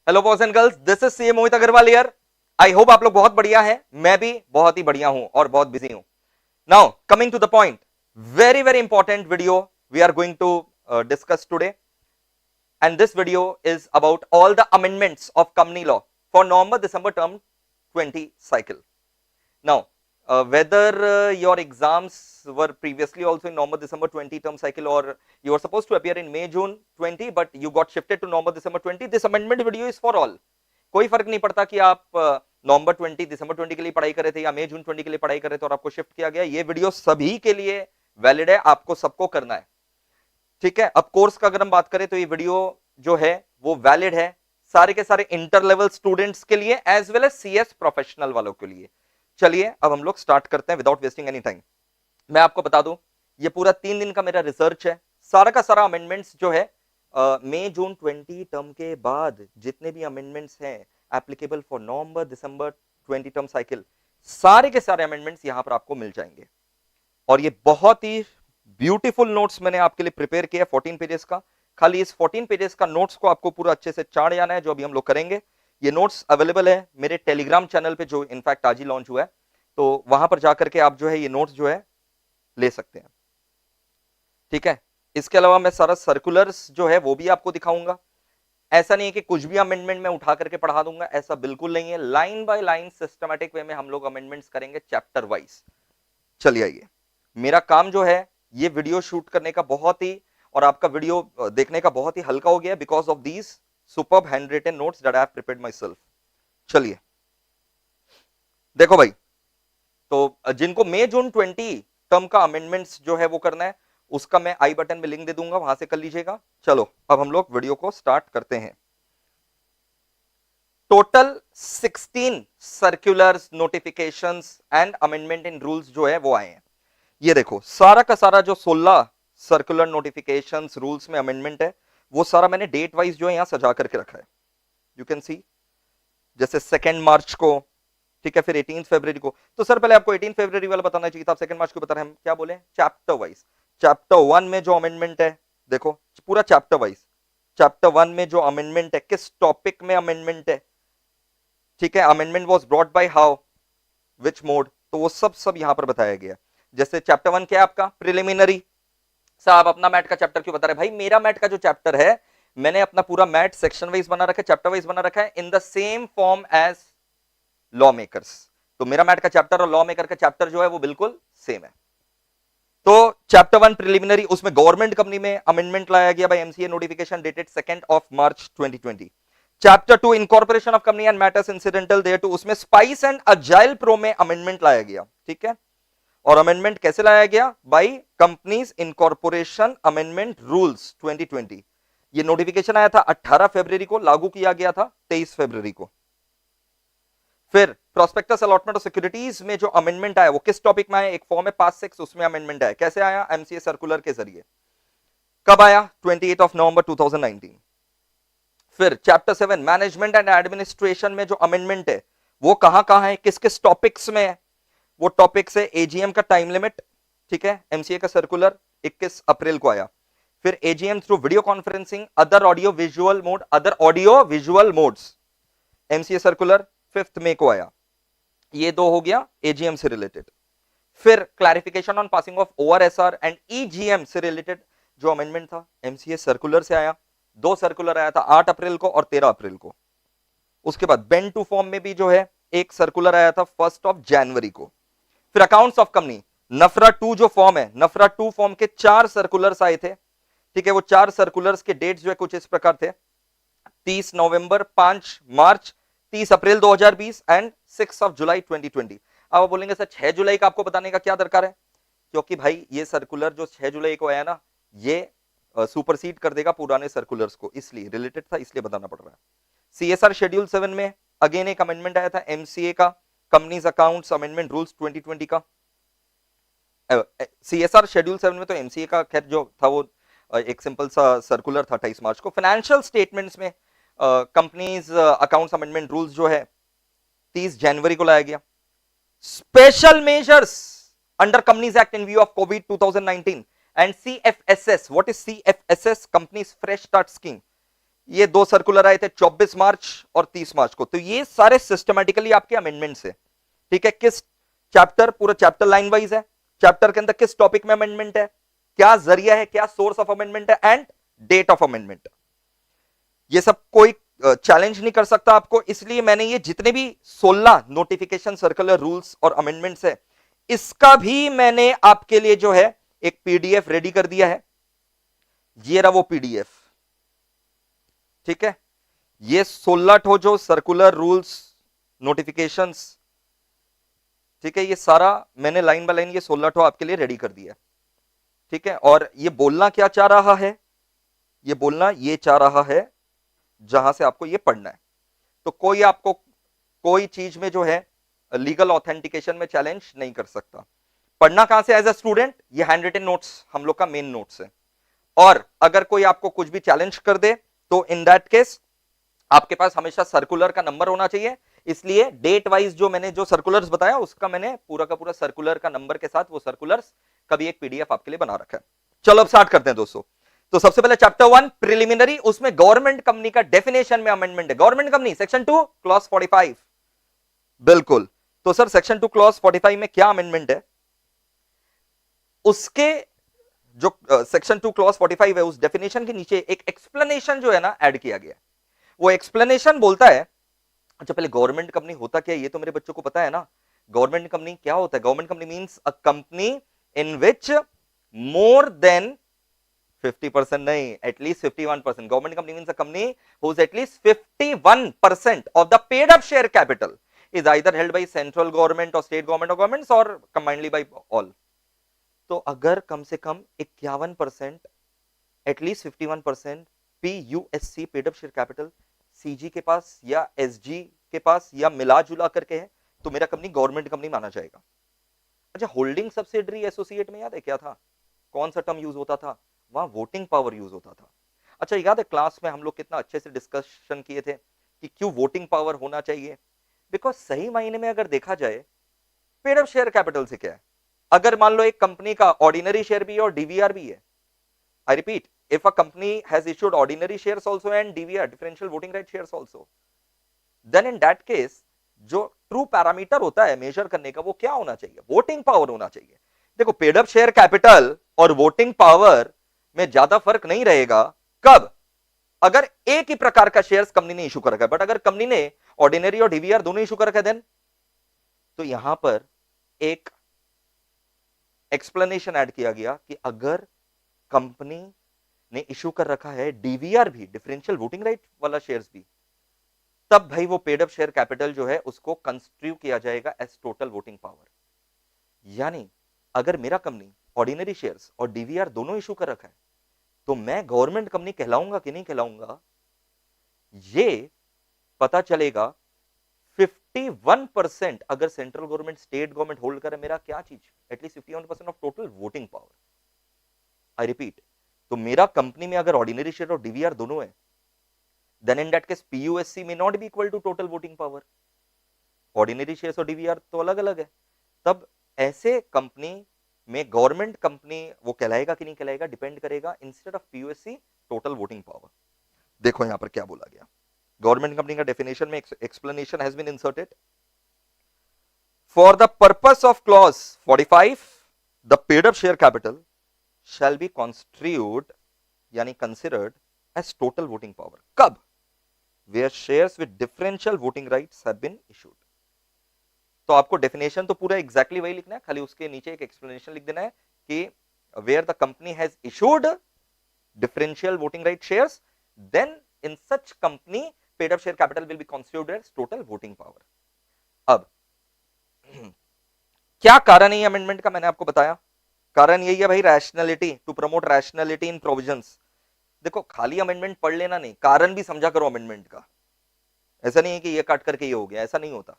Hello boys and girls, this is CA Mohit Agarwal here. I hope आप लोग बहुत बढ़िया हैं। मैं भी बहुत ही बढ़िया हूं और बहुत बिजी हूं। Now coming to the point, very very important video we are going to discuss today, and this video is about all the amendments of company law for November December term 20 cycle. Now, whether your exams were previously also in November December 20 term cycle, or you were supposed to appear in May June 20 but you got shifted to November December 20, this amendment video is for all. कोई फर्क नहीं पड़ता कि आप नवंबर 20 दिसंबर 20 के लिए पढ़ाई कर रहे थे या मई जून 20 के लिए पढ़ाई कर रहे थे और आपको शिफ्ट किया गया। ये वीडियो सभी के लिए वैलिड है, आपको सबको करना है, ठीक है। अब कोर्स का अगर हम बात करें तो ये वीडियो जो है वो वैलिड है सारे के सारे इंटर लेवल स्टूडेंट्स के लिए as well as CS professional वालों के लिए। चलिए अब हम लोग स्टार्ट करते हैं विदाउट वेस्टिंग एनी टाइम। मैं आपको बता दूं, ये पूरा 3 दिन का मेरा रिसर्च है। सारा का सारा अमेंडमेंट्स जो है मई जून 20 टर्म के बाद जितने भी अमेंडमेंट्स हैं applicable for November December 20 term cycle, सारे के सारे अमेंडमेंट्स यहां पर आपको मिल जाएंगे। और ये बहुत ही ब्यूटीफुल नोट्स मैंने आपके लिए प्रिपेयर किया 14 पेजेस का। खाली इस 14 पेजेस का नोट्स को आपको पूरा अच्छे से चाड़ जाना है, जो अभी हम लोग करेंगे। ये नोट्स अवेलेबल है मेरे टेलीग्राम चैनल पे, जो इनफैक्ट आज ही लॉन्च हुआ है, तो वहां पर जाकर के आप जो है ये नोट्स जो है ले सकते हैं, ठीक है। इसके अलावा मैं सारा सर्कुलर्स जो है वो भी आपको दिखाऊंगा। ऐसा नहीं है कि कुछ भी अमेंडमेंट में उठा करके पढ़ा दूंगा, ऐसा बिल्कुल नहीं है। Line by line systematic way में हम लोग अमेंडमेंट्स करेंगे चैप्टर वाइज। चलिए आइए, मेरा काम जो है ये वीडियो शूट करने का बहुत ही और आपका वीडियो देखने का बहुत ही हल्का हो गया because of these superb hand written notes that I have prepared myself. चलिए देखो भाई, तो जिनको मई जून 20 टर्म का अमेंडमेंट्स जो है वो करना है, उसका मैं आई बटन में लिंक दे दूंगा, वहां से कर लीजिएगा। चलो अब हम लोग वीडियो को स्टार्ट करते हैं। Total 16 circulars, notifications and amendment in rules जो है वो आए हैं। ये देखो सारा का सारा जो 16 सर्कुलर नोटिफिकेशंस रूल्स में अमेंडमेंट है वो सारा मैंने डेट वाइज जो है यहां सजा करके रखा है। यू कैन सी, जैसे 2 मार्च को, ठीक है, फिर 18 फरवरी को। तो सर पहले आपको 18 फरवरी वाला बताना चाहिए था, आप 2 मार्च को बता रहे हैं। हम क्या बोले, चैप्टर वाइज। चैप्टर 1 में जो अमेंडमेंट है, देखो पूरा चैप्टर वाइज। चैप्टर 1 में जो अमेंडमेंट है, किस टॉपिक में अमेंडमेंट है, ठीक है, amendment was brought by how, which mode, तो वो सब यहां पर बताया गया। जैसे चैप्टर 1 क्या है आपका, प्रिलिमिनरी। साहब अपना मैट का चैप्टर क्यों बता रहे हैं? भाई मेरा मैट का जो चैप्टर है, मैंने अपना पूरा मैट सेक्शन वाइज बना रखा है, चैप्टर वाइज बना रखा है, in the same form as law makers. तो मेरा मैट का चैप्टर और लॉ मेकर का चैप्टर जो है वो बिल्कुल सेम है। तो चैप्टर 1 प्रिलिमिनरी, उसमें गवर्नमेंट कंपनी में अमेंडमेंट लाया गया by MCA notification dated 2 March 2020। Chapter 2 incorporation of company and matters incidental thereto, उसमें स्पाइस एंड अजाइल प्रो में अमेंडमेंट लाया गया, ठीक है। और अमेंडमेंट कैसे लाया गया, by companies incorporation amendment rules 2020। ये नोटिफिकेशन आया था 18 फरवरी को, लागू किया गया था 23 फरवरी को। फिर प्रोस्पेक्टस अलॉटमेंट ऑफ सिक्योरिटीज में जो अमेंडमेंट आया वो किस टॉपिक में आया, एक फॉर्म है पास 6, उसमें अमेंडमेंट आया। कैसे आया, एमसीए सर्कुलर के जरिए। कब आया, 28 नवंबर 2019। फिर चैप्टर 7 मैनेजमेंट एंड एडमिनिस्ट्रेशन में जो अमेंडमेंट है वो कहां कहां है, किस किस टॉपिक्स में है। वो टॉपिक्स है एजीएम का टाइम लिमिट, ठीक है, एमसीए का सर्कुलर 21 अप्रैल को आया। फिर AGM through video conferencing, other audio visual mode, other audio visual modes, MCA circular 5 मई को आया। ये 2 हो गया एजीएम से रिलेटेड। फिर clarification on passing of ORSR and EGM से रिलेटेड जो अमेंडमेंट था एमसीए सर्कुलर से आया। 2 सर्कुलर आया था, 8 अप्रैल को और 13 अप्रैल को। उसके बाद बेंड टू फॉर्म में भी जो है एक सर्कुलर आया था 1 जनवरी को। फिर अकाउंट्स ऑफ कंपनी नफरा 2 जो फॉर्म है, नफरा 2 फॉर्म के 4 सर्कुलर्स आए थे, ठीक है। वो 4 सर्कुलर्स के डेट्स जो है कुछ इस प्रकार थे, 30 नवंबर, 5 मार्च, 30 अप्रैल 2020 एंड 6 जुलाई 2020। अब आप बोलेंगे सर 6 जुलाई का आपको बताने का क्या दरकार है, क्योंकि भाई ये सर्कुलर जो 6 जुलाई को आया ना, ये सुपरसीड कर देगा पुराने सर्कुलर्स को, इसलिए रिलेटेड था, इसलिए बताना पड़ रहा है। सीएसआर शेड्यूल 7 में अगेन एक अमेंडमेंट आया था, एमसीए का कंपनीज अकाउंट्स अमेंडमेंट रूल्स 2020 का। सीएसआर शेड्यूल 7 में तो एमसीए का खैर जो था वो एक सिंपल सा सर्कुलर था 28 मार्च को। फाइनेंशियल स्टेटमेंट्स में कंपनीज अकाउंट्स अमेंडमेंट रूल्स जो है 30 जनवरी को लाया गया। Special measures under companies act in view of covid 2019 and CFSS, what is CFSS, companies fresh start scheme, ये दो सर्कुलर आए थे 24 मार्च और 30 मार्च को। तो ये सारे सिस्टमेटिकली आपके अमेंडमेंट्स है, ठीक है। किस चैप्टर, पूरा चैप्टर लाइन वाइज है, चैप्टर के अंदर किस टॉपिक में अमेंडमेंट है, क्या जरिया है, क्या सोर्स ऑफ अमेंडमेंट है एंड डेट ऑफ अमेंडमेंट। ये सब कोई चैलेंज नहीं कर सकता आपको, इसलिए मैंने ये जितने भी 16 नोटिफिकेशन सर्कुलर रूल्स और अमेंडमेंट्स है, इसका भी मैंने आपके लिए जो है एक पीडीएफ रेडी कर दिया है। ये रहा वो पीडीएफ, ठीक है। ये 16 ठो जो सर्कुलर रूल्स नोटिफिकेशंस, ठीक है, ये सारा मैंने लाइन बाय लाइन ये 16 ठो आपके लिए रेडी कर दिया, ठीक है। और ये बोलना क्या चाह रहा है, ये बोलना ये चाह रहा है जहां से आपको ये पढ़ना है। तो कोई आपको कोई चीज में जो है लीगल ऑथेंटिकेशन में चैलेंज नहीं कर सकता। पढ़ना कहां से एज अ स्टूडेंट, ये हैंड रिटन नोट्स हम लोग का मेन नोट्स है। और अगर कोई आपको कुछ भी चैलेंज कर दे तो इन दैट केस आपके पास हमेशा सर्कुलर का नंबर होना चाहिए, इसलिए डेट वाइज जो मैंने जो सर्कुलर्स बताया उसका मैंने पूरा का पूरा सर्कुलर का नंबर के साथ वो सर्कुलर्स का भी एक पीडीएफ आपके लिए बना रखा है। चलो अब स्टार्ट करते हैं दोस्तों। तो सबसे पहले चैप्टर 1 प्रिलिमिनरी, उसमें गवर्नमेंट कंपनी का डेफिनेशन में अमेंडमेंट है। गवर्नमेंट कंपनी सेक्शन 2 क्लॉज 45, बिल्कुल। तो सर सेक्शन 2 क्लॉज 45 में क्या अमेंडमेंट है, उसके जो सेक्शन 2 क्लॉज 45 है उस डेफिनेशन के नीचे एक एक्सप्लेनेशन जो है ना ऐड किया गया है। वो एक्सप्लेनेशन बोलता है, अच्छा पहले गवर्नमेंट कंपनी होता क्या है ये तो मेरे बच्चों को पता है ना। गवर्नमेंट कंपनी क्या होता है, government company means a company in which more than 50% नहीं, at least 51%। Government company means a company whose at least 51% of the paid up share capital is either held by central government or state government or governments or combinedly by all। तो अगर कम से कम 51%, at least 51% PUSC paid up share capital CG के पास या SG के पास या मिला जुला करके है तो मेरा कंपनी गवर्नमेंट कंपनी माना जाएगा। अच्छा होल्डिंग सब्सिडरी एसोसिएट में याद है क्या था, कौन सा टर्म यूज होता था, वहां वोटिंग पावर यूज होता था। अच्छा याद है क्लास में हम लोग कितना अच्छे से डिस्कशन किए थे कि क्यों वोटिंग पावर होना चाहिए, बिकॉज सही मायने में अगर देखा जाए पेड अप शेयर कैपिटल से क्या है, अगर मान लो एक कंपनी का ऑर्डिनरी शेयर भी है और डीवीआर भी है, I repeat, if a company has issued ordinary shares also and DVR differential voting right shares also, then in that case जो ट्रू पैरामीटर होता है मेजर करने का वो क्या होना चाहिए, वोटिंग पावर होना चाहिए। देखो पेड अप शेयर कैपिटल और वोटिंग पावर में ज्यादा फर्क नहीं रहेगा, कब, अगर एक ही प्रकार का शेयर्स कंपनी ने इशू कर रखा है, बट अगर कंपनी ने ऑर्डिनरी और डीवीआर दोनों इशू कर रखा है देन, तो यहां पर एक एक्सप्लेनेशन ऐड किया गया कि अगर कंपनी ने इशू कर रखा है डीवीआर भी, डिफरेंशियल वोटिंग राइट वाला शेयर्स भी, तब भाई वो पेड अप शेयर कैपिटल जो है उसको कंस्ट्रीव किया जाएगा एज टोटल वोटिंग पावर। यानी अगर मेरा कंपनी ऑर्डिनरी शेयर्स और डीवीआर दोनों इशू कर रखा है तो मैं गवर्नमेंट कंपनी कहलाऊंगा कि नहीं कहलाऊंगा, ये पता चलेगा 51% अगर central government state government hold करे मेरा क्या चीज, at least 51% of total voting power. I repeat, तो मेरा कंपनी में अगर ऑर्डिनरी शेयर और डीवीआर दोनों है, then in that case PUSC may not be equal to total voting power. Ordinary share और डीवीआर तो अलग अलग है, तब ऐसे कंपनी में गवर्नमेंट कंपनी वो कहलाएगा कि नहीं कहलाएगा, डिपेंड करेगा instead of PUSC total voting power. देखो यहां पर क्या बोला गया, गवर्नमेंट कंपनी का डेफिनेशन में explanation has been inserted. For the purpose of clause 45 the paid up share capital shall be construed यानी considered as total voting power, कब, where shares with differential voting rights have been issued। तो आपको definition तो पूरा exactly वही लिखना है, खाली उसके नीचे एक एक्सप्लेनेशन लिख देना है कि where the company has issued differential voting right shares, then in such company paid up share capital will be considered as total voting power। अब क्या कारण है ये अमेंडमेंट का, मैंने आपको बताया कारण यही है भाई, rationality, to promote rationality in provisions. देखो खाली अमेंडमेंट पढ़ लेना नहीं, कारण भी समझा करो अमेंडमेंट का, ऐसा नहीं है कि ये काट करके ये हो गया, ऐसा नहीं होता।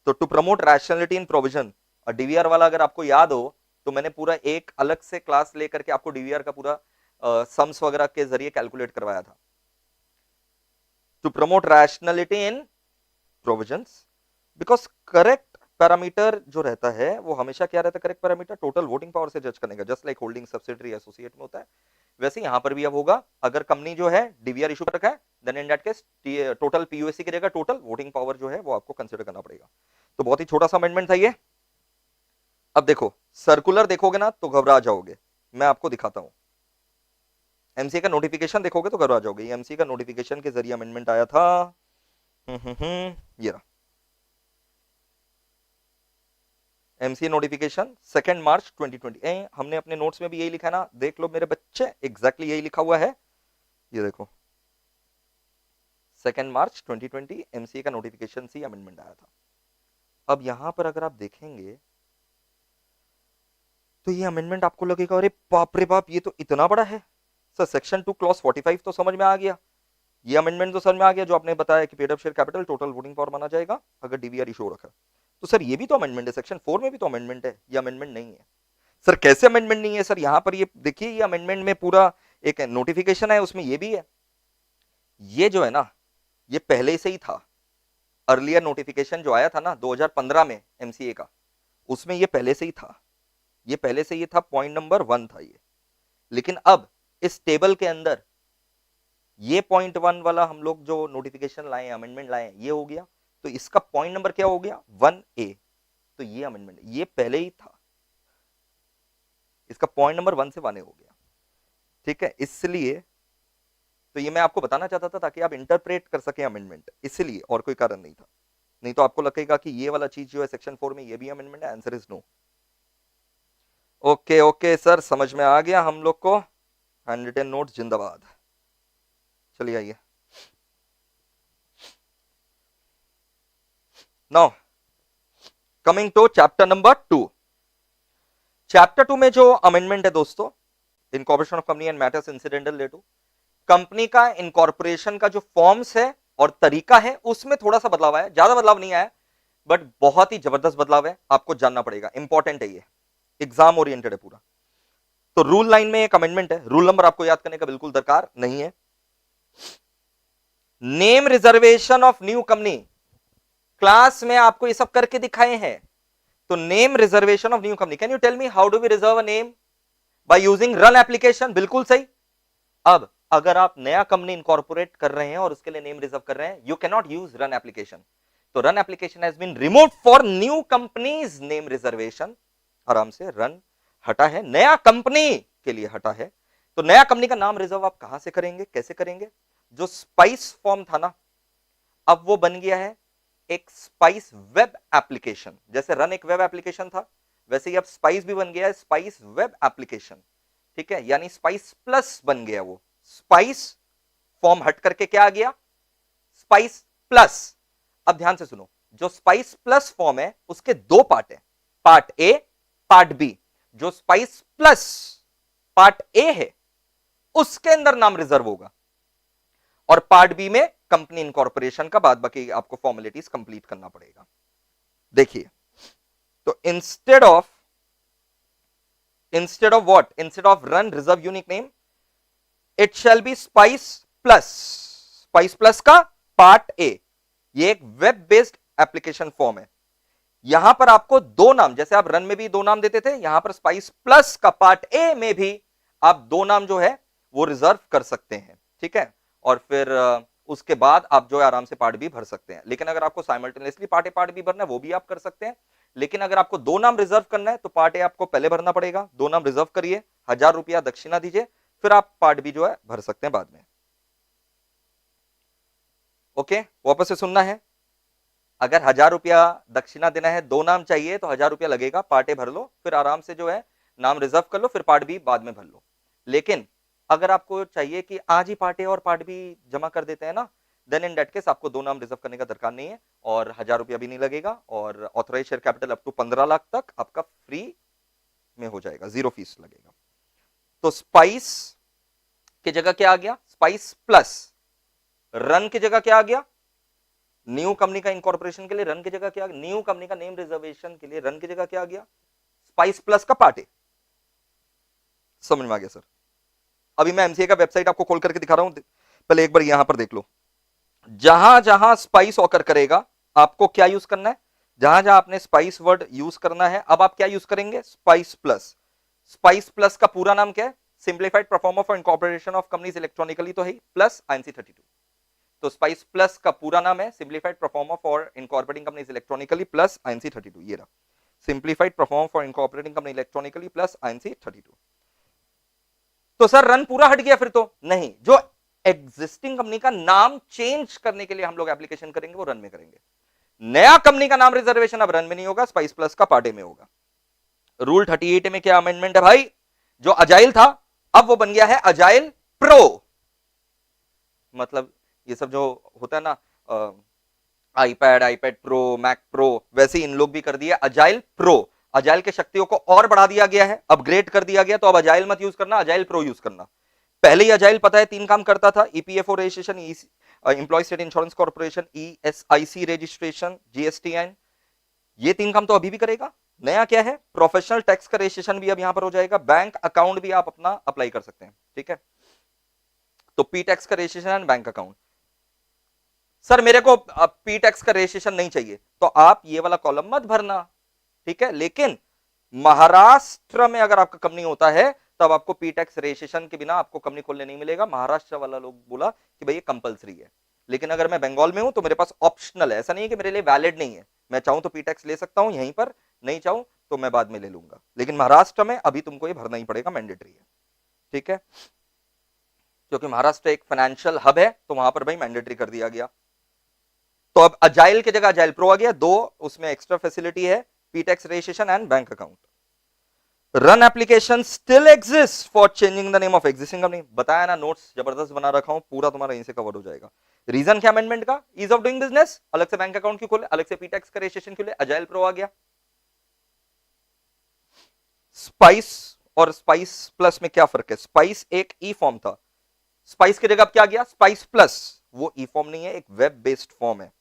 तो to promote rationality in provision, और डीवीआर वाला अगर आपको याद हो तो मैंने पूरा एक अलग से क्लास लेकर के आपको डीवीआर का पूरा सम्स वगैरह के जरिए कैलकुलेट करवाया था। To promote rationality in provisions because correct parameter जो रहता है वो हमेशा क्या रहता है, correct parameter total voting power से जज करने का, just like holding subsidiary associate में होता है, वैसे यहां पर भी अब होगा। अगर कंपनी जो है डीवीआर इशू कर रखा है, then in that case total PUSC की जगह टोटल वोटिंग पावर जो है वो आपको कंसीडर करना पड़ेगा। तो बहुत ही छोटा सा अमेंडमेंट था ये। अब देखो सर्कुलर देखोगे ना तो घबरा जाओगे, मैं आपको दिखाता हूं। एमसीए का नोटिफिकेशन देखोगे तो घबरा जाओगे। ये एमसीए का नोटिफिकेशन के जरिए अमेंडमेंट आया था। ये रहा एमसीए नोटिफिकेशन 2 मार्च 2020। हमने अपने नोट्स में भी यही लिखा है ना, देख लो मेरे बच्चे, एग्जैक्टली यही लिखा हुआ है। ये देखो 2 मार्च 2020 एमसीए का नोटिफिकेशन से अमेंडमेंट आया था। अब यहां पर अगर आप देखेंगे तो ये अमेंडमेंट आपको लगेगा अरे बाप रे बाप, ये तो इतना बड़ा है सर। सेक्शन 2 क्लॉज 45 तो समझ में आ गया, ये अमेंडमेंट तो समझ में आ गया जो आपने बताया कि paid up share capital total voting power माना जाएगा अगर डीवीआर इशू रखा। तो सर ये भी तो अमेंडमेंट है, सेक्शन 4 में भी तो अमेंडमेंट है, ये अमेंडमेंट नहीं है। सर कैसे अमेंडमेंट नहीं है सर? यहां पर ये देखिए, ये अमेंडमेंट में पूरा एक नोटिफिकेशन है, उसमें ये भी है। ये जो है ना ये पहले से ही था, अर्लियर नोटिफिकेशन जो आया था ना 2015 में एमसीए का, उसमें ये पहले से ही था, ये पहले से ये था, पॉइंट नंबर 1 था ये। लेकिन अब इस टेबल के अंदर ये पॉइंट 1 वाला हम लोग जो नोटिफिकेशन लाए, अमेंडमेंट लाए, ये हो गया, तो इसका पॉइंट नंबर क्या हो गया 1A। तो ये अमेंडमेंट ये पहले ही था, इसका पॉइंट नंबर 1 से 1A हो गया, ठीक है। इसलिए तो ये मैं आपको बताना चाहता था ताकि आप इंटरप्रेट कर सके अमेंडमेंट, इसलिए, और कोई कारण नहीं था। नहीं तो आपको लगेगा कि ये वाला चीज जो है सेक्शन 4 में ये भी अमेंडमेंट है, answer is no. Okay okay sir, समझ में आ गया हम लोग को। हैंडरिटन नोट्स जिंदाबाद। चलिए आइए now coming to chapter number 2। Chapter 2 में जो अमेंडमेंट है दोस्तों, incorporation of company and matters incidental related, company का इनकॉर्पोरेशन का जो फॉर्म्स है और तरीका है उसमें थोड़ा सा बदलाव आया, ज्यादा बदलाव नहीं आया बट बहुत ही जबरदस्त बदलाव है, आपको जानना पड़ेगा, इंपॉर्टेंट है ये, एग्जाम ओरिएंटेड है पूरा। तो रूल लाइन में एक अमेंडमेंट है, रूल नंबर आपको याद करने का बिल्कुल दरकार नहीं है। Name reservation of new company, class में आपको ये सब करके दिखाए हैं। तो name reservation of new company, can you tell me how do we reserve a name? By using RUN application, बिल्कुल सही। अब अगर आप नया कंपनी इनकॉर्पोरेट कर रहे हैं और उसके लिए नेम रिजर्व कर रहे हैं, you can not use RUN application. तो RUN application has been removed for new companies name reservation. आराम से रन हटा है, नया कंपनी के लिए हटा है। तो नया कंपनी का नाम रिजर्व आप कहां से करेंगे, कैसे करेंगे? जो स्पाइस फॉर्म था ना, अब वो बन गया है एक स्पाइस वेब एप्लीकेशन। जैसे रन एक वेब एप्लीकेशन था, वैसे ही अब स्पाइस भी बन गया है स्पाइस वेब एप्लीकेशन, ठीक है। यानी स्पाइस प्लस बन गया, वो स्पाइस फॉर्म हट करके क्या आ गया, स्पाइस प्लस। अब ध्यान से सुनो, जो स्पाइस प्लस फॉर्म है उसके दो पार्ट है, पार्ट ए पार्ट बी। जो स्पाइस प्लस पार्ट ए है उसके अंदर नाम रिजर्व होगा, और पार्ट बी में कंपनी इनकॉर्पोरेशन का बाद बाकी आपको फॉर्मेलिटीज कंप्लीट करना पड़ेगा। देखिए, तो instead of what, instead of run reserve unique name, it shall be spice plus. Spice plus का पार्ट ए, ये एक वेब बेस्ड एप्लीकेशन फॉर्म है। यहां पर आपको दो नाम, जैसे आप रन में भी दो नाम देते थे, यहां पर स्पाइस प्लस का पार्ट ए में भी आप दो नाम जो है वो रिजर्व कर सकते हैं, ठीक है। और फिर उसके बाद आप जो है आराम से पार्ट बी भर सकते हैं। लेकिन अगर आपको simultaneously part A part B भरना है वो भी आप कर सकते हैं। लेकिन अगर आपको दो नाम रिजर्व करना है तो पार्ट ए आपको पहले भरना पड़ेगा, दो नाम रिजर्व करिए, 1000 रुपया दक्षिणा दीजिए, फिर आप पार्ट बी जो है भर सकते हैं बाद में। ओके, वापस से सुनना है, अगर 1000 रुपया दक्षिणा देना है, दो नाम चाहिए तो 1000 रुपया लगेगा, पार्ट ए भर लो, फिर आराम से जो है नाम रिजर्व कर लो, फिर पार्ट बी बाद में भर लो। लेकिन अगर आपको चाहिए कि आज ही पार्ट ए और पार्ट बी जमा कर देते हैं ना, देन इन दैट केस आपको दो नाम रिजर्व करने का दरकार नहीं है और 1000 रुपया भी नहीं लगेगा, और authorise share capital up to 15 lakh तक आपका फ्री में हो जाएगा, जीरो फीस लगेगा। तो स्पाइस की जगह क्या आ गया, स्पाइस प्लस। रन की जगह क्या आ गया, न्यू कंपनी का इनकॉर्पोरेशन के लिए रन की जगह क्या, न्यू कंपनी का नेम रिजर्वेशन के लिए रन की जगह क्या आ गया, स्पाइस प्लस का पार्ट ए। समझ में आ गया सर? अभी मैं एमसीए का वेबसाइट आपको खोल करके दिखा रहा हूं, पहले एक बार यहां पर देख लो। जहां जहां स्पाइस ऑकर करेगा आपको क्या यूज करना है, जहां जहां आपने स्पाइस वर्ड यूज करना है, अब आप क्या यूज करेंगे, स्पाइस प्लस। स्पाइस प्लस का पूरा नाम क्या है, simplified performer for incorporation of companies electronically तो है, प्लस INC32। तो स्पाइस प्लस का पूरा नाम है simplified performer for incorporating companies electronically plus INC32। ये रहा, simplified performer for incorporating company electronically plus INC32। तो सर रन पूरा हट गया फिर तो नहीं, जो एग्जिस्टिंग कंपनी का नाम चेंज करने के लिए हम लोग एप्लीकेशन करेंगे वो रन में करेंगे। नया कंपनी का नाम रिजर्वेशन अब रन में नहीं होगा, स्पाइस प्लस का पार्ट ए में होगा। रूल 38 में क्या अमेंडमेंट है भाई, जो अजाइल था अब वो बन गया है अजाइल प्रो। मतलब ये सब जो होता है ना, आईपैड प्रो, मैक प्रो, वैसे इन लोग भी कर दिया अजाइल प्रो। अजाइल के शक्तियों को और बढ़ा दिया गया है, अपग्रेड कर दिया गया, तो अब अजाइल मत यूज करना, अजाइल प्रो यूज करना। पहले ही अजाइल पता है 3 काम करता था, EPFO registration, employ state insurance corporation, ESIC registration, GSTN, ये 3 काम तो अभी भी करेगा। नया क्या है, प्रोफेशनल टैक्स का रजिस्ट्रेशन भी अब यहां पर हो जाएगा, बैंक अकाउंट भी आप अपना अप्लाई कर सकते हैं, ठीक है। तो पी टैक्स का registration and bank account. Sir मेरे को पी टैक्स का रजिस्ट्रेशन नहीं चाहिए, तो आप ये वाला कॉलम मत भरना, ठीक है। लेकिन महाराष्ट्र में अगर आपका कंपनी होता है तब आपको पी टैक्स रजिस्ट्रेशन के बिना आपको कंपनी खोलने नहीं मिलेगा। महाराष्ट्र वाला लोग बोला कि भाई ये कंपलसरी है, लेकिन अगर मैं बंगाल में हूं तो मेरे पास ऑप्शनल है, ऐसा नहीं है कि मेरे लिए वैलिड नहीं है, मैं चाहूं तो पी टैक्स ले सकता हूं यहीं पर, नहीं चाहूं तो मैं बाद में ले लूंगा। लेकिन महाराष्ट्र में अभी तुमको ये भरना ही पड़ेगा, मैंडेटरी है, ठीक है, क्योंकि महाराष्ट्र एक फाइनेंशियल हब है, तो वहां पर भाई मैंडेटरी कर दिया गया। तो अब अजाइल की जगह अजाइल प्रो आ गया, 2 उसमें एक्स्ट्रा फैसिलिटी है, P tax registration and bank account. Run application still exist for changing the name of existing company. बताया ना, नोट्स जबरदस्त बना रखा हूं, पूरा तुम्हारा यहीं से कवर हो जाएगा। रीजन क्या अमेंडमेंट का, ईज ऑफ डूइंग बिजनेस, अलग से बैंक अकाउंट क्यों खोले, अलग से पी टैक्स का रजिस्ट्रेशन क्यों ले, अजाइल प्रो आ गया। स्पाइस और स्पाइस प्लस में क्या फर्क है, स्पाइस एक ई फॉर्म था, स्पाइस की जगह अब क्या गया, स्पाइस प्लस। वो ई फॉर्म नहीं है, एक वेब बेस्ड फॉर्म है।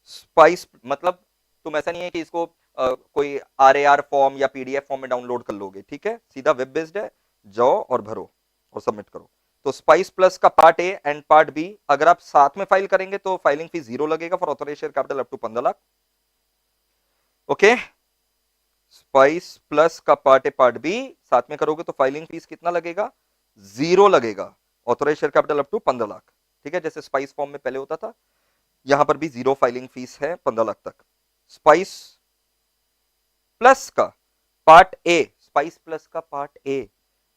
स्पाइस मतलब तुम ऐसा नहीं है कि इसको कोई RAR फॉर्म या PDF फॉर्म में डाउनलोड कर लोगे, ठीक है, सीधा वेब बेस्ड है, जाओ और भरो और सबमिट करो। तो स्पाइस प्लस का part A and part B अगर आप साथ में फाइल करेंगे तो फाइलिंग फीस 0 लगेगा for authorised share capital up to 15 lakh. Okay, spice plus का पार्ट ए पार्ट बी साथ में करोगे तो फाइलिंग फीस कितना लगेगा, 0 लगेगा, authorised share capital up to 15 lakh, ठीक है, जैसे स्पाइस फॉर्म में पहले होता था, यहां पर भी 0 फाइलिंग फीस है 15 लाख तक। स्पाइस प्लस का पार्ट ए, स्पाइस प्लस का पार्ट ए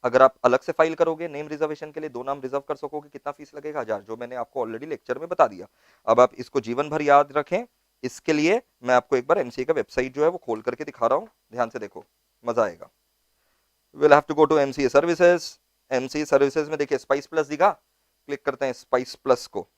अगर आप अलग से फाइल करोगे नेम रिजर्वेशन के लिए, 2 नाम रिजर्व कर सकोगे, कितना फीस लगेगा, 1000, जो मैंने आपको ऑलरेडी लेक्चर में बता दिया। अब आप इसको जीवन भर याद रखें, इसके लिए मैं आपको एक बार एमसीए का वेबसाइट जो है वो खोल करके दिखा रहा हूं, ध्यान से देखो, मजा आएगा। Will have to go to MCA services. MCA services में देखिए स्पाइस प्लस दिखा, क्लिक करते हैं स्पाइस प्लस को।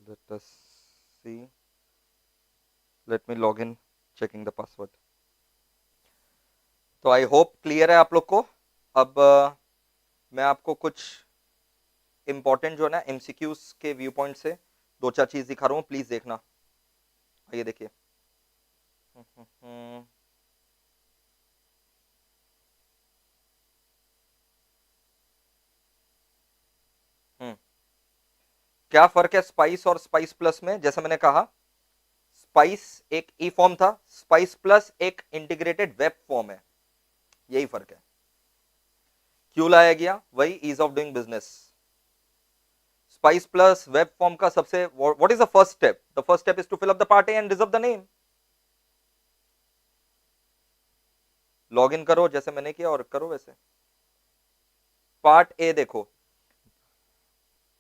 Let us see. Let me log in, checking the password. तो आई होप क्लियर है आप लोग को। अब मैं आपको कुछ इंपॉर्टेंट जो है ना एमसीक्यूज के व्यू पॉइंट से 2-4 चीज दिखा रहा हूँ, प्लीज देखना। आइए देखिए, क्या फर्क है स्पाइस और स्पाइस प्लस में। जैसे मैंने कहा, स्पाइस एक ई फॉर्म था, स्पाइस प्लस एक इंटीग्रेटेड वेब फॉर्म है, यही फर्क है। क्यों लाया गया, वही ease of doing business. Spice plus web form का सबसे, what is the first step, the first step is to fill up the part A and reserve the name. Log in करो जैसे मैंने किया और करो वैसे। पार्ट ए देखो,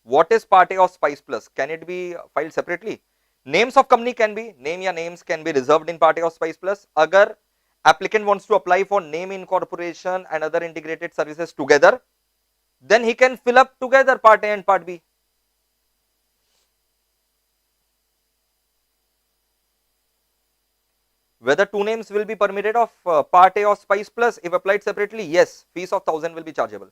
what is part A of Spice Plus, can it be filed separately? Names of company can be, name या names can be reserved in part A of Spice Plus. अगर applicant wants to apply for name incorporation and other integrated services together, then he can fill up together part A and part B. whether two names will be permitted of part A of Spice Plus if applied separately, yes, fees of 1000 will be chargeable.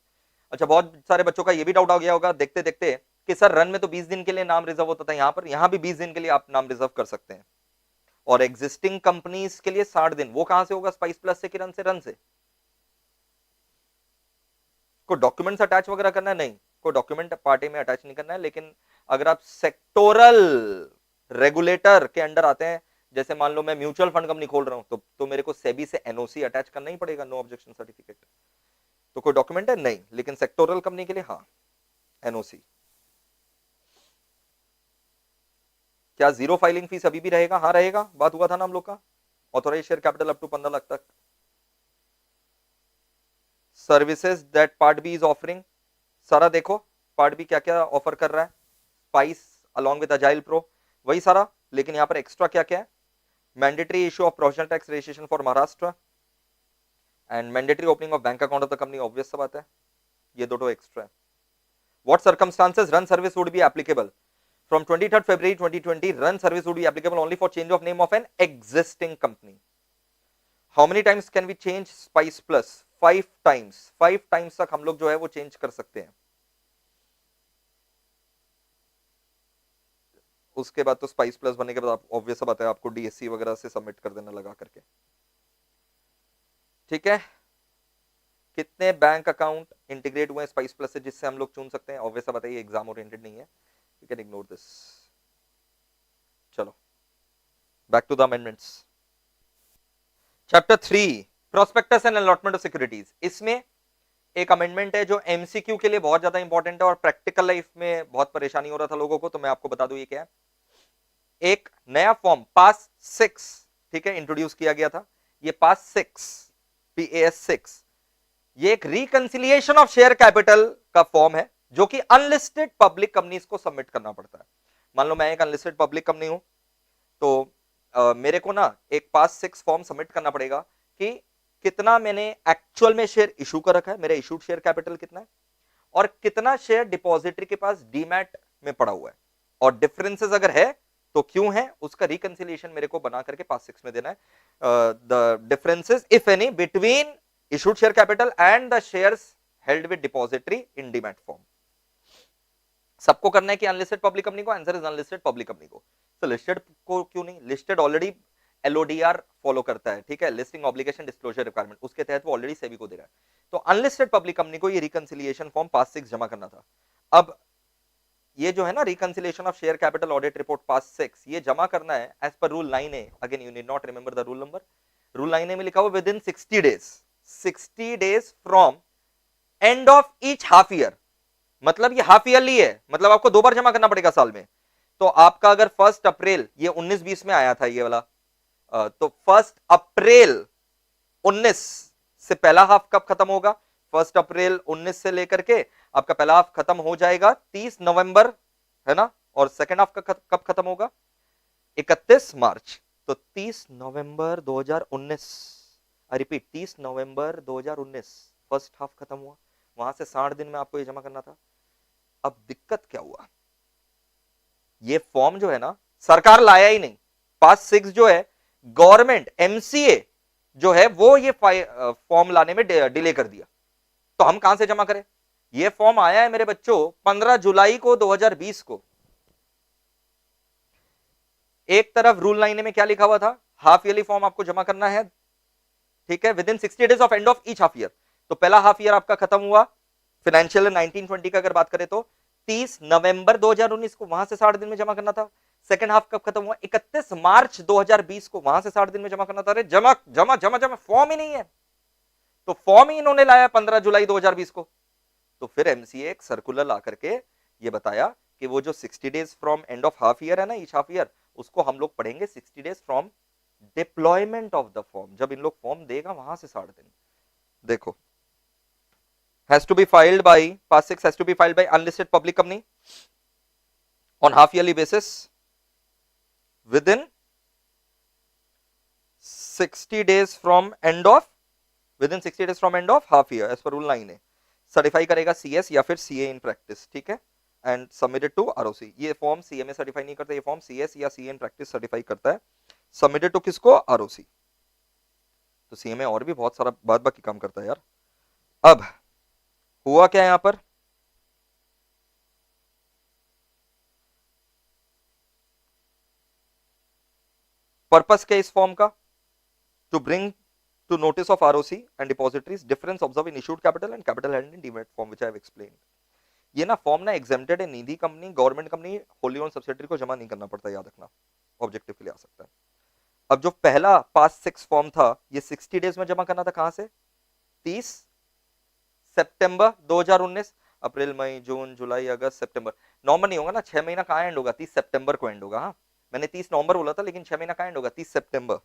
अच्छा, बहुत सारे बच्चों का ये भी doubt आ गया होगा देखते देखते कि सर रन में तो 20 दिन के लिए नाम रिजर्व होता था, यहाँ भी 20 दिन के लिए आप नाम रिजर्व कर सकते हैं, और एग्जिस्टिंग कंपनीज के लिए 60 दिन। वो कहां से होगा, स्पाइस प्लस से कि रन से? रन से। कोई डॉक्यूमेंट्स अटैच वगैरह करना है? नहीं, कोई डॉक्यूमेंट पार्टी में अटैच नहीं करना है। लेकिन अगर आप सेक्टोरल रेगुलेटर के अंडर आते हैं, जैसे मान लो मैं म्यूचुअल फंड कंपनी खोल रहा हूं, तो मेरे को सेबी से एनओसी अटैच करना ही पड़ेगा, नो ऑब्जेक्शन सर्टिफिकेट। तो कोई डॉक्यूमेंट है? नहीं। लेकिन सेक्टोरल कंपनी के लिए हाँ, एनओसी। क्या जीरो फाइलिंग फीस अभी भी रहेगा? हाँ रहेगा, बात हुआ था ना हम लोग का। Authorise share capital up to 15 lakh तक। Services that part B is offering, सारा देखो पार्ट बी क्या क्या ऑफर कर रहा है। Spice along with agile pro, वही सारा, लेकिन यहां पर एक्स्ट्रा क्या क्या है? Mandatory issue of provisional tax registration for Maharashtra and mandatory opening of bank account of the company, obvious सा बात है, ये दो एक्स्ट्रा है। What circumstances run service would be applicable? From 23rd February 2020, run service would be applicable only for change of name of an existing company. How many times can we change Spice Plus? 5 times. 5 times तक हम लोग जो है वो change कर सकते हैं। उसके बाद तो स्पाइस प्लस बनने के बाद ऑब्वियस बात है आपको डीएससी वगैरह से सबमिट कर देना लगा करके, ठीक है। कितने बैंक अकाउंट इंटीग्रेट हुए स्पाइस प्लस से जिससे हम लोग चुन सकते हैं? ऑब्वियस बात है ये एग्जाम ओरिएंटेड नहीं है, you can ignore this. चलो back to the amendments. Chapter 3 prospectus and allotment of securities. इसमें एक अमेंडमेंट है जो एमसीक्यू के लिए बहुत ज्यादा इंपॉर्टेंट है और प्रैक्टिकल लाइफ में बहुत परेशानी हो रहा था लोगों को, तो मैं आपको बता दूं ये क्या है। एक नया फॉर्म पास 6, ठीक है, इंट्रोड्यूस किया गया था। ये पास 6 PAS 6 ये एक रिकंसिलिएशन ऑफ शेयर कैपिटल का फॉर्म है जो कि अनलिस्टेड पब्लिक कंपनीज को सबमिट करना पड़ता है। मान लो मैं एक अनलिस्टेड पब्लिक कंपनी हूं, तो मेरे को ना एक पास 6 फॉर्म सबमिट करना पड़ेगा कि कितना मैंने एक्चुअल में शेयर इशू कर रखा है, मेरा इशूड शेयर कैपिटल कितना है, और कितना शेयर डिपॉजिटरी के पास डीमैट में पड़ा हुआ है, और डिफरेंसेस अगर है तो क्यों है, उसका रिकंसिलिएशन मेरे को बना करके पास 6 में देना है। The differences if any between issued share capital and the shares held with depository in demat form. सबको करना है कि अनलिस्टेड पब्लिक कंपनी को? Answer is unlisted public company को। तो लिस्टेड को क्यों नहीं? लिस्टेड ऑलरेडी LODR फॉलो करता है, ठीक है, लिस्टिंग ऑब्लिगेशन डिस्क्लोजर रिक्वायरमेंट, उसके तहत वो ऑलरेडी सेबी को दे रहा है। तो अनलिस्टेड पब्लिक कंपनी को ये रिकंसिलिएशन फॉर्म पास 6 जमा करना था। अब ये जो है ना reconciliation of share capital audit report PAS 6, ये जमा करना है एज पर rule 9A। Again you need not remember the rule number. Rule 9A में लिखा हुआ within 60 days, 60 days from end of each half year. मतलब ये हाफ ईयरली है, मतलब आपको 2 बार जमा करना पड़ेगा साल में। तो आपका अगर 1 अप्रैल, ये 19-20 में आया था ये वाला, तो 1 अप्रैल 19 से पहला हाफ कब खत्म होगा? 1 अप्रैल 19 से लेकर के आपका पहला हाफ खत्म हो जाएगा 30 नवंबर, है ना, और सेकेंड हाफ का कब खत्म होगा? 31 मार्च। तो 30 नवंबर 2019, I repeat 30 November 2019 first half खत्म हुआ, वहां से 60 दिन में आपको ये जमा करना था। अब दिक्कत क्या हुआ, ये फॉर्म जो है ना सरकार लाया ही नहीं। पास 6 जो है गवर्नमेंट MCA जो है वो ये फॉर्म लाने में डिले कर दिया। तो हम कहां से जमा करें? ये फॉर्म आया है मेरे बच्चों 15 जुलाई को 2020 को। एक तरफ रूल 9 में क्या लिखा हुआ था, हाफ ईयरली फॉर्म आपको जमा करना है, ठीक है, with in 60 days of and of each half year. तो पहला हाफ ईयर आपका खत्म हुआ फाइनेंशियल 19-20 का अगर बात करें तो 30 नवंबर 2019 को, वहां से 60 दिन में जमा करना था। सेकंड हाफ कब खत्म हुआ? 31 मार्च 2020 को, वहां से 60 दिन में जमा करना था। अरे जमा जमा जमा जमा, फॉर्म ही नहीं है। तो फॉर्म ही इन्होंने लाया 15 जुलाई 2020 को। तो फिर MCA एक सर्कुलर ला करके ये बताया कि वो जो 60 days from end of half year है ना, ईच हाफ ईयर, उसको हम लोग पढ़ेंगे 60 days from deployment of the form. जब इन लोग फॉर्म देगा वहां से 60 दिन। देखो, has to be filed by, pass 6 has to be filed by unlisted public company on half yearly basis within 60 days from end of, within 60 days from end of half year as per rule 9A। Certify करेगा CS या फिर CA in practice, ठीक है, and submitted to ROC। ये form CA में certify नहीं करता, ये फॉर्म CS या CA in practice सर्टिफाई करता है। सबमिटेड टू किसको? ROC। तो सीएमए और भी बहुत सारा बाद बाकी काम करता है यार। अब हुआ क्या यहां पर, पर्पस क्या इस फॉर्म का, to bring to notice of ROC and depositories difference observed in issued capital and capital held in demat form which I have explained। ये ना फॉर्म ना एग्जेम्प्टेड है, Nidhi company, government company, wholly owned subsidiary को जमा नहीं करना पड़ता, याद रखना, ऑब्जेक्टिव के लिए आ सकता है। अब जो पहला पास 6 फॉर्म था ये 60 डेज में जमा करना था, कहां से, 30 सितंबर 2019, अप्रैल मई जून जुलाई अगस्त सितंबर, नवंबर नहीं होगा ना, 6 महीना कहां एंड होगा, 30 सितंबर को एंड होगा। हाँ मैंने 30 नवंबर बोला था लेकिन 6 महीना कहां एंड होगा, 30 सितंबर।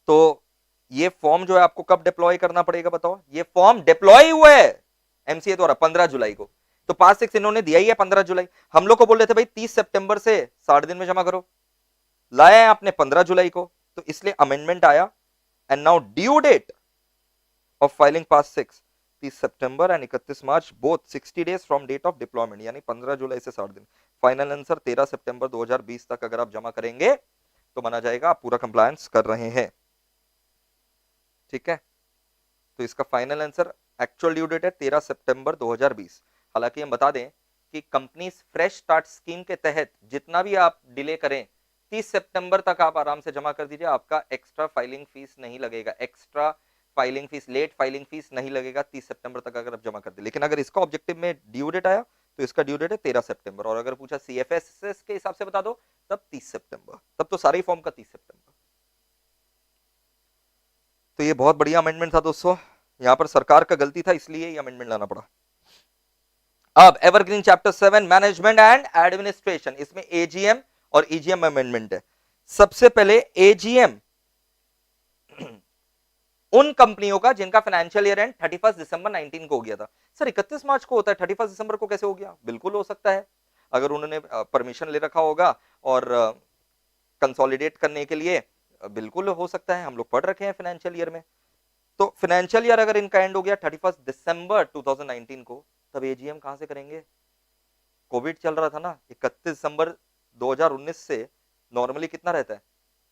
तो ये फॉर्म जो है आपको कब डिप्लॉय करना पड़ेगा बताओ, ये फॉर्म डिप्लॉय हुआ है एमसीए द्वारा 15 जुलाई को, तो पास 6 इन्होंने दिया ही है 15 जुलाई, हम लोग को बोल रहे थे भाई 30 सितंबर से 60 दिन में जमा करो, लाया है आपने 15 जुलाई को, तो इसलिए अमेंडमेंट आया and now due date of filing PAS 6 30 सितंबर and 31 March both 60 days from date of deployment, यानी 15 जुलाई से 60 दिन, फाइनल आंसर 13 सितंबर 2020 तक अगर आप जमा करेंगे तो माना जाएगा आप पूरा कंप्लायंस कर रहे हैं। ठीक है, तो इसका final answer actual due date है 13 सितंबर 2020। हालांकि हम बता दें कि कंपनीज फ्रेश स्टार्ट स्कीम के तहत जितना भी आप डिले करें 30 सितंबर तक आप आराम से जमा कर दीजिए, आपका एक्स्ट्रा फाइलिंग फीस नहीं लगेगा, extra filing fees, late filing fees नहीं लगेगा 30 सितंबर तक अगर आप जमा कर दे। लेकिन अगर इसका ऑब्जेक्टिव में ड्यू डेट आया तो इसका ड्यू डेट है 13 सितंबर, और अगर पूछा सीएफएसएस के हिसाब से बता दो तब 30 सितंबर, तब तो सारे फॉर्म का 30 सितंबर। तो ये बहुत बढ़िया अमेंडमेंट था दोस्तों, यहां पर सरकार का गलती था इसलिए ये अमेंडमेंट लाना पड़ा। अब evergreen chapter 7 management and administration, इसमें एजीएम और ईजीएम अमेंडमेंट है। सबसे पहले एजीएम उन कंपनियों का जिनका फाइनेंशियल ईयर एंड 31 दिसंबर 19 को हो गया था। सर 31 मार्च को होता है, 31 दिसंबर को कैसे हो गया, बिल्कुल हो सकता है, अगर उन्होंने परमिशन ले रखा होगा और कंसोलिडेट करने के लिए, बिल्कुल हो सकता है, हम लोग पढ़ रखे हैं फाइनेंशियल ईयर में। तो फाइनेंशियल ईयर अगर इनका एंड हो गया 31 दिसंबर 2019 को, तब एजीएम कहां से करेंगे, कोविड चल रहा था ना, 31 दिसंबर 2019 से नॉर्मली कितना रहता है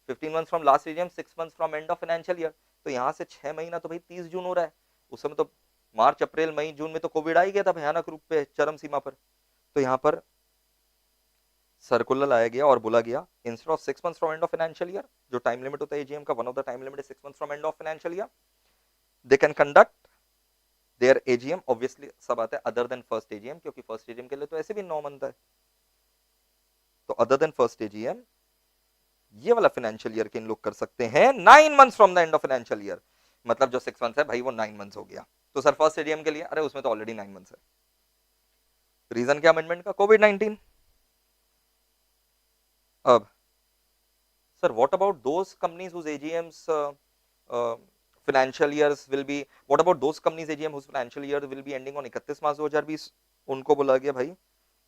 15 months from last AGM, 6 months from end of financial year, तो यहां से 6 महीना तो भाई 30 जून हो रहा है, उस समय तो मार्च अप्रैल मई जून में तो कोविड आ ही गया था भयानक रूप पे चरम सीमा पर। तो यहां पर सर्कुलर लाया गया और बोला गया instead of 6 months from end of financial year, जो टाइम लिमिट होता है एजीएम का, one of the time limit है 6 months from end of financial year, they can conduct their AGM, obviously सब आता है अदर देन फर्स्ट एजीएम, क्योंकि first AGM के लिए तो ऐसे भी 9 मंथ है, तो अदर देन फर्स्ट एजीएम ये वाला फाइनेंशियल ईयर के इन लोग कर सकते हैं 9 months from the end of financial year, मतलब जो 6 मंथ्स है भाई वो 9 मंथ्स हो गया, तो सर फर्स्ट एजीएम के लिए अरे उसमें तो ऑलरेडी 9 मंथ्स है। रीजन क्या अमेंडमेंट का, कोविड 19। अब sir what about those companies whose AGMs financial years will be, what about those companies AGM whose financial year will be ending on 31 March 2020, उनको बोला गया भाई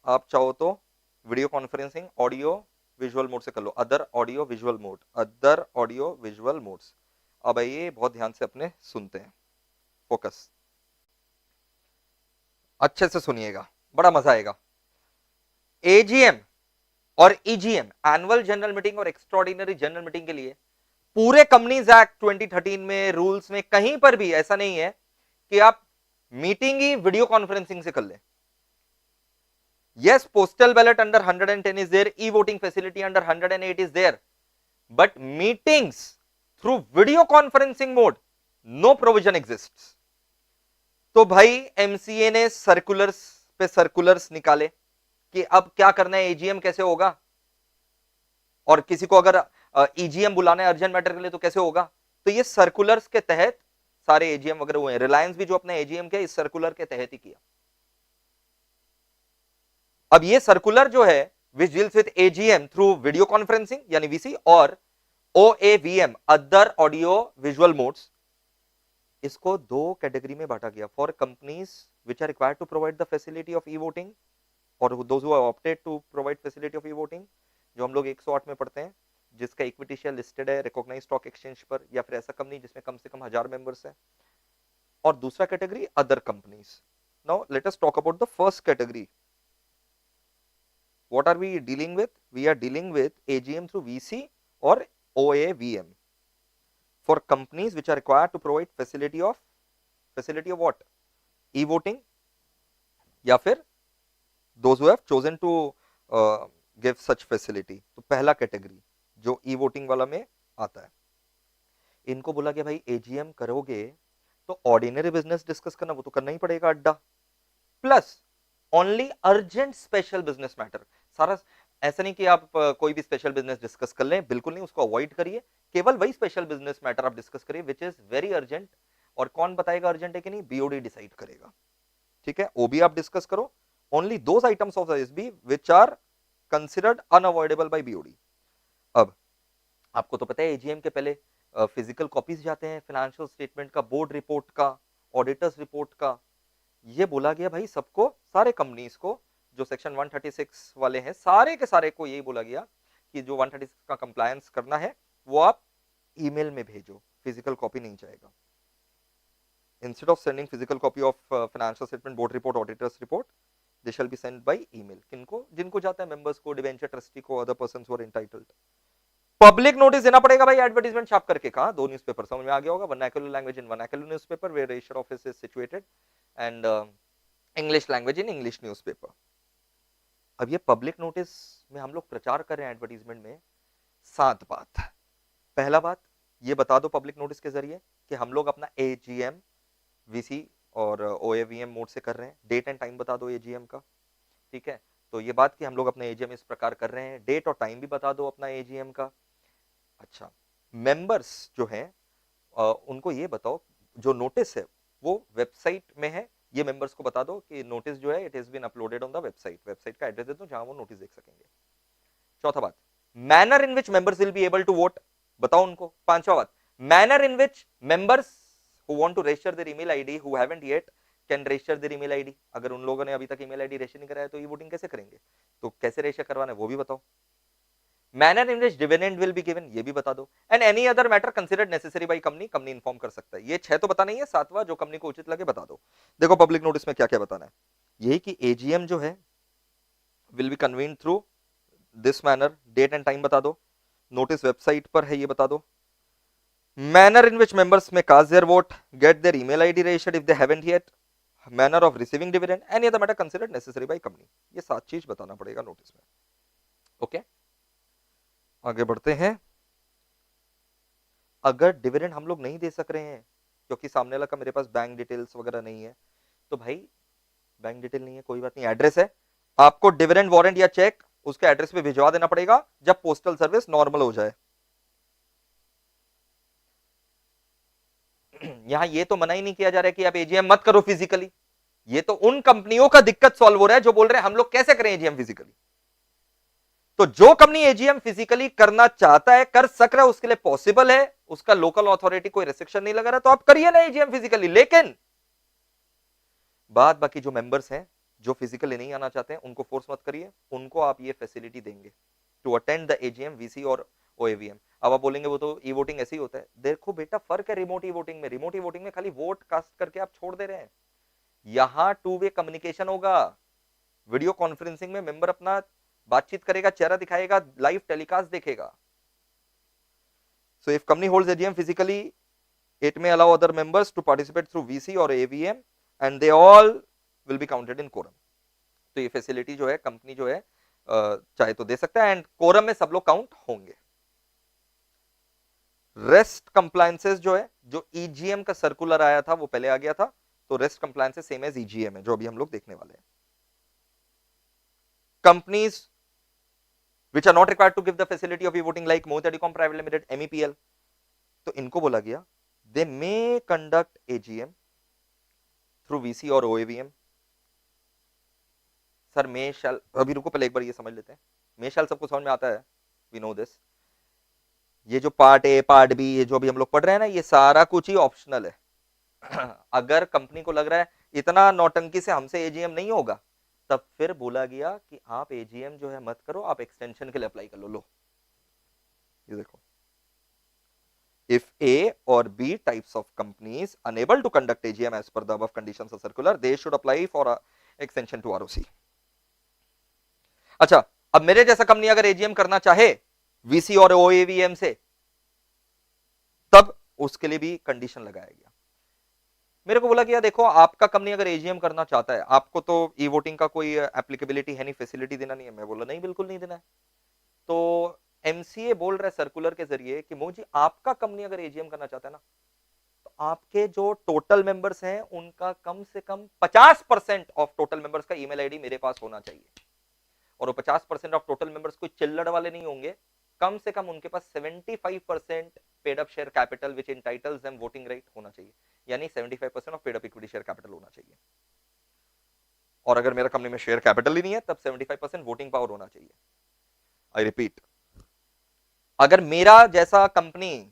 आप चाहो तो video conferencing audio visual mode से कर लो, other audio visual mode, other audio visual modes. अब ये बहुत ध्यान से अपने सुनते हैं, फोकस अच्छे से सुनिएगा, बड़ा मजा आएगा। एजीएम और ईजीएम एनुअल जनरल मीटिंग और एक्स्ट्राऑर्डिनरी जनरल मीटिंग के लिए पूरे कंपनीज एक्ट 2013 में रूल्स में कहीं पर भी ऐसा नहीं है कि आप मीटिंग ही वीडियो कॉन्फ्रेंसिंग से कर लें। Yes, postal ballot under 110 is there, e voting facility under 108 is there, but meetings through video conferencing mode no provision exists. तो भाई एमसीए ने सर्कुलर्स पे सर्कुलर्स निकाले कि अब क्या करना है, एजीएम कैसे होगा, और किसी को अगर ईजीएम बुलाना है अर्जेंट मैटर के लिए तो कैसे होगा, तो ये सर्कुलर्स के तहत सारे एजीएम वगैरह हुए हैं। रिलायंस भी जो अपने एजीएम किया इस सर्कुलर के तहत ही किया। अब ये सर्कुलर जो है which deals with AGM through video conferencing यानी वीसी और OAVM other audio visual modes, इसको दो कैटेगरी में बांटा गया, for companies which are required to provide the facility of e voting और those who have opted to provide facility of e voting, जो हम लोग 108 में पढ़ते हैं, जिसका इक्विटी शेयर लिस्टेड है रिकॉग्नाइज्ड स्टॉक एक्सचेंज पर, या फिर ऐसा कंपनी जिसमें कम से कम 1000 मेंबर्स है, और दूसरा category other companies. Now let us talk about the first category. What are we dealing with, we are dealing with AGM through VC और OAVM. For companies which are required to provide facility of what, e voting, या फिर those who have chosen to give such facility. तो पहला category जो e voting वाला में आता है, इनको बोला गया भाई एजीएम करोगे तो ऑर्डिनरी बिजनेस डिस्कस करना वो तो करना ही पड़ेगा अड्डा, plus only urgent special business matter. सारा ऐसा नहीं कि आप कोई भी स्पेशल बिजनेस डिस्कस कर लें, बिल्कुल नहीं, उसको अवॉइड करिए, केवल वही स्पेशल बिजनेस मैटर आप डिस्कस करिए विच इज वेरी अर्जेंट। और कौन बताएगा अर्जेंट है कि नहीं, बीओडी डिसाइड करेगा, ठीक है। ओबी आप डिस्कस करो, only those items of the SB which are considered unavoidable by BOD. अब आपको तो पता है एजीएम के पहले फिजिकल कॉपीज जाते हैं फाइनेंशियल स्टेटमेंट का, बोर्ड रिपोर्ट का, ऑडिटर्स रिपोर्ट का। ये बोला गया भाई सबको, सारे कंपनीज को जो सेक्शन 136 वाले हैं सारे के सारे को यही बोला गया कि जो 136 का कंप्लायंस करना है वो आप ईमेल में भेजो, फिजिकल कॉपी नहीं जाएगा। Instead of sending physical copy of financial statement, board report, auditors report, they shall be send by email. किनको, जिनको जाता है मेंबर्स को, डिवेंचर ट्रस्टी को, other persons who are entitled. Public notice देना पड़ेगा भाई, एडवर्टाइजमेंट छाप करके। कहा, दो न्यूज़पेपर, समझ में आ गया होगा, vernacular language in vernacular newspaper where register office is situated, and English language in English newspaper. अब ये पब्लिक नोटिस में हम लोग प्रचार कर रहे हैं एडवर्टीजमेंट में 7 बात। पहला बात ये बता दो पब्लिक नोटिस के जरिए कि हम लोग अपना एजीएम वीसी और ओएवीएम मोड से कर रहे हैं, डेट एंड टाइम बता दो एजीएम का, ठीक है। तो ये बात कि हम लोग अपना एजीएम इस प्रकार कर रहे हैं, डेट और टाइम भी बता दो अपना एजीएम का। अच्छा, मेंबर्स जो हैं उनको ये बताओ जो नोटिस है वो वेबसाइट में है, ये मेंबर्स को बता दो कि नोटिस जो है it is been uploaded on the website, website का एड्रेस दे दो जहां वो नोटिस देख सकेंगे। चौथा बात, manner in which members will be able to vote, बताओ उनको। पांचवा बात, manner in which members who want to register their email ID who haven't yet can register their email ID. अगर उन लोगों ने अभी तक ईमेल आईडी रजिस्टर नहीं कराया तो ई वोटिंग कैसे करेंगे, तो कैसे रजिस्टर करवाना है वो भी बताओ। Manner in which dividend will be given, ये भी बता दो। And any other matter considered necessary by company, company inform कर सकता है। ये 6 तो पता नहीं है, 7वां जो कंपनी को उचित लगे बता दो। देखो पब्लिक नोटिस में क्या क्या बताना है, यही कि एजीएम जो है will be convened through this manner, date and time बता दो, नोटिस वेबसाइट पर है ये बता दो। Manner in which members may cast their vote, get their email ID registered if they haven't yet, manner of receiving dividend, any other matter considered necessary by company. ये 7 चीज बताना पड़ेगा नोटिस में, ओके। आगे बढ़ते हैं। अगर डिविडेंड हम लोग नहीं दे सक रहे हैं क्योंकि सामने वाला का मेरे पास बैंक डिटेल्स वगैरह नहीं है, तो भाई बैंक डिटेल नहीं है कोई बात नहीं, एड्रेस है, आपको डिविडेंड वारंट या चेक उसके एड्रेस पे भिजवा देना पड़ेगा जब पोस्टल सर्विस नॉर्मल हो जाए। यहां ये तो मना ही नहीं किया जा रहा है कि आप एजीएम मत करो फिजिकली, ये तो उन कंपनियों का दिक्कत सॉल्व हो रहा है जो बोल रहे हैं हम लोग कैसे करें एजीएम फिजिकली। तो जो कंपनी एजीएम फिजिकली करना चाहता है, कर सक रहा है, उसके लिए पॉसिबल है, उसका लोकल अथॉरिटी कोई रिस्ट्रिक्शन नहीं लगा रहा, तो आप करिए ना एजीएम फिजिकली। लेकिन बाकी जो मेंबर्स हैं जो फिजिकली नहीं आना चाहते हैं उनको फोर्स मत करिए, उनको आप ये फैसिलिटी देंगे to attend the AGM VC और ओएवीएम। अब आप बोलेंगे वो तो ई वोटिंग ऐसे ही होता है, देखो बेटा फर्क है रिमोट ई वोटिंग में। रिमोट ई वोटिंग में खाली वोट कास्ट करके आप छोड़ दे रहे हैं, यहां 2 वे कम्युनिकेशन होगा। वीडियो कॉन्फ्रेंसिंग में मेंबर अपना बातचीत करेगा, चेहरा दिखाएगा, लाइव टेलीकास्ट देखेगा। So if company holds AGM physically it may allow other members to participate through VC और AVM and they all will be counted in quorum. तो ये फैसिलिटी जो है कंपनी जो है चाहे तो दे सकता है एंड कोरम में सब लोग काउंट होंगे। रेस्ट कंप्लायंसेस जो है, जो ईजीएम का सर्कुलर आया था वो पहले आ गया था, तो rest compliances same as EGM है जो अभी हम लोग देखने वाले हैं। Companies which are not required to give the facility of e-voting like Mohit Telecom Private Limited MEPL, तो इनको बोला गया they may conduct AGM through VC और OAVM। सर may shall, अभी रुको पहले एक बार ये समझ लेते हैं। may shall सबको समझ में आता है, we know this। ये जो पार्ट ए पार्ट बी ये जो भी हम लोग पढ़ रहे हैं ना, ये सारा कुछ ही ऑप्शनल है। अगर कंपनी को लग रहा है इतना नौटंकी से हमसे एजीएम नहीं होगा, तब फिर बोला गया कि आप एजीएम जो है मत करो, आप एक्सटेंशन के लिए अप्लाई कर लो। ये देखो, इफ ए और B types of companies unable to conduct AGM as per the above conditions of circular, they should apply for extension to ROC. अच्छा, अब मेरे जैसा कंपनी अगर एजीएम करना चाहे वीसी और ओएवीएम से, तब उसके लिए भी कंडीशन लगाया गया। मेरे को बोला कि यार देखो, आपका कंपनी अगर एजीएम करना चाहता है, आपको तो ई वोटिंग का कोई एप्लीकेबिलिटी है नहीं, फैसिलिटी देना नहीं है। मैं बोला नहीं, बिल्कुल नहीं देना है। तो एमसीए बोल रहा है सर्कुलर के जरिए कि मोदी जी, आपका कंपनी अगर एजीएम करना चाहता है ना, तो आपके जो टोटल मेंबर्स हैं उनका कम से कम 50% ऑफ टोटल मेंबर्स का ईमेल आईडी मेरे पास होना चाहिए। और वो 50% ऑफ टोटल मेंबर्स कोई चिल्लड़ वाले नहीं होंगे, कम से कम उनके पास 75% paid up share capital which entities them voting right होना चाहिए। यानी 75% of paid up equity share capital होना चाहिए। और अगर मेरा कंपनी में शेयर कैपिटल ही नहीं है, तब 75% वोटिंग पावर होना चाहिए। आई रिपीट, अगर मेरा जैसा कंपनी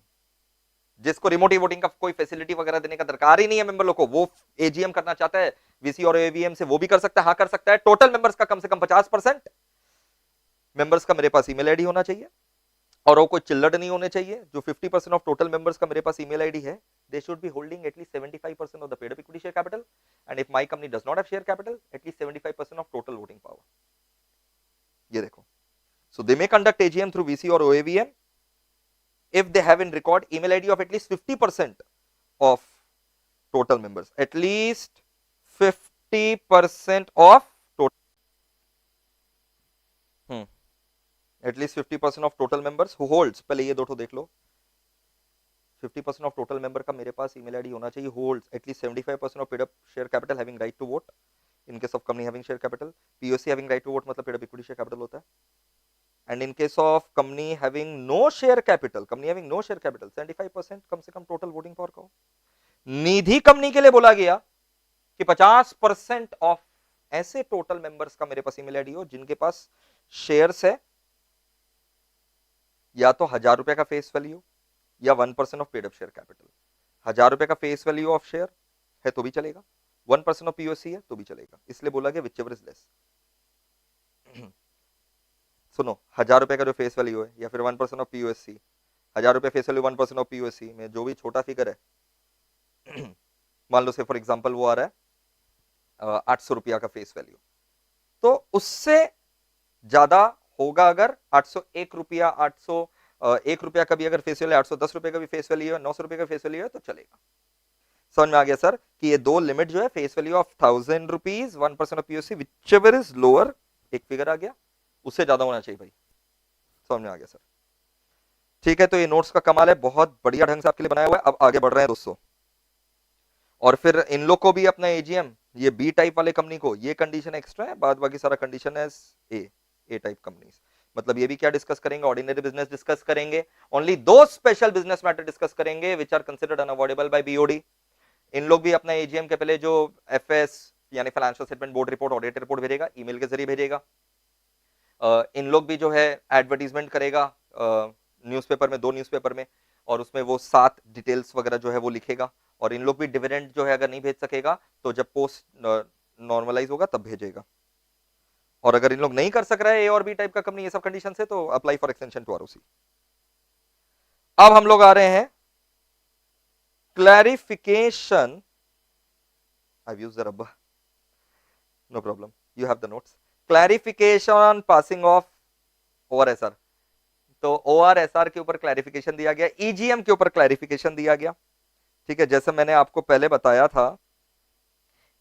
जिसको रिमोट वोटिंग का कोई फैसिलिटी वगैरह देने का दरकार ही नहीं है मेंबर लोग को, वो एजीएम करना चाहता है वीसी और एवीएम से, वो भी कर सकता है। हाँ, कर सकता है। टोटल मेंबर्स का कम से कम 50% मेंबर्स का मेरे पास ईमेल आईडी होना चाहिए। और वो कोई चिल्लड़ नहीं होने चाहिए। जो 50% ऑफ टोटल मेंबर्स का मेरे पास ईमेल आईडी है, दे should be holding at least 75% of the paid up equity share capital, and if my company does not have share capital, at least 75% of total voting power. ये देखो, सो दे मे कंडक्ट एजीएम थ्रू वीसी और ओएवीएम if they have in record email id of at least 50% of total members, at least 50% of total at least 50% of total members who holds, पहले ये दो ठो देख लो, 50% of total member का मेरे पास email id होना चाहिए, holds at least 75% of paid up share capital having right to vote in case of company having share capital, POC having right to vote मतलब paid up equity share capital होता है, and in case of company having no share capital, company having no share capital 75% कम से कम total voting power का हो। निधि company के लिए बोला गया कि 50% ऑफ ऐसे टोटल मेंबर्स का मेरे पास ईमेल आईडी हो जिनके पास शेयर्स है, या तो 1000 रुपए का फेस वैल्यू या 1% of paid up share capital. 1000 रुपए का फेस वैल्यू ऑफ शेयर है तो भी चलेगा, 1% ऑफ पीओसी है तो भी चलेगा। इसलिए बोला गया विच एवर इज लेस। सुनो, 1000 रुपए का जो फेस वैल्यू है या फिर 1% ऑफ पीओसी, 1000 रुपए फेस वैल्यू 1% ऑफ पीओसी में जो भी छोटा फिगर है, मान लो से फॉर एग्जांपल वो आ रहा है 800 रुपया का फेस वैल्यू, तो उससे ज्यादा होगा अगर 801 रुपया, 801 रुपया का भी अगर फेस वैल्यू, 810 रुपए का भी फेस वैल्यू है, 900 रुपए का फेस वैल्यू है तो चलेगा। समझ में आ गया सर कि ये दो लिमिट जो है, face value of 1000 rupees, 1% of POC, which ever is lower, एक फिगर आ गया, उससे ज्यादा होना चाहिए भाई। समझ में आ गया सर? ठीक है, तो ये नोट्स का कमाल है, बहुत बढ़िया ढंग से आपके लिए बनाया हुआ है। अब आगे बढ़ रहे हैं दोस्तों, और फिर इन लोग को भी अपना एजीएम, ये बी टाइप वाले कंपनी को ये कंडीशन एक्स्ट्रा है, बाद बाकी सारा कंडीशन है ए टाइप कंपनीज। मतलब ये भी क्या डिस्कस करेंगे, ऑर्डिनरी बिजनेस डिस्कस करेंगे, ओनली दो स्पेशल बिजनेस मैटर डिस्कस करेंगे which are considered unavoidable by BOD. इन लोग भी अपना एजीएम के पहले जो एफएस यानी financial statement board report, audit report भेजेगा, ईमेल के जरिए भेजेगा। इन लोग भी जो है एडवर्टीजमेंट करेगा न्यूज़पेपर में, 2 न्यूज़पेपर में, और उसमें वो 7 डिटेल्स वगैरह जो है वो लिखेगा। और इन लोग भी डिविडेंड जो है अगर नहीं भेज सकेगा तो जब पोस्ट नॉर्मलाइज होगा तब भेजेगा। और अगर इन लोग नहीं कर सक रहा है ए और बी टाइप का कंपनी ये सब कंडीशन से, तो apply for extension to ROC. अब हम लोग आ रहे हैं clarification, I use the rubber, no problem, you have the notes. Clarification passing of ORSR. तो ओआरएसआर के ऊपर क्लैरिफिकेशन दिया गया, ईजीएम के ऊपर क्लैरिफिकेशन दिया गया। ठीक है, जैसे मैंने आपको पहले बताया था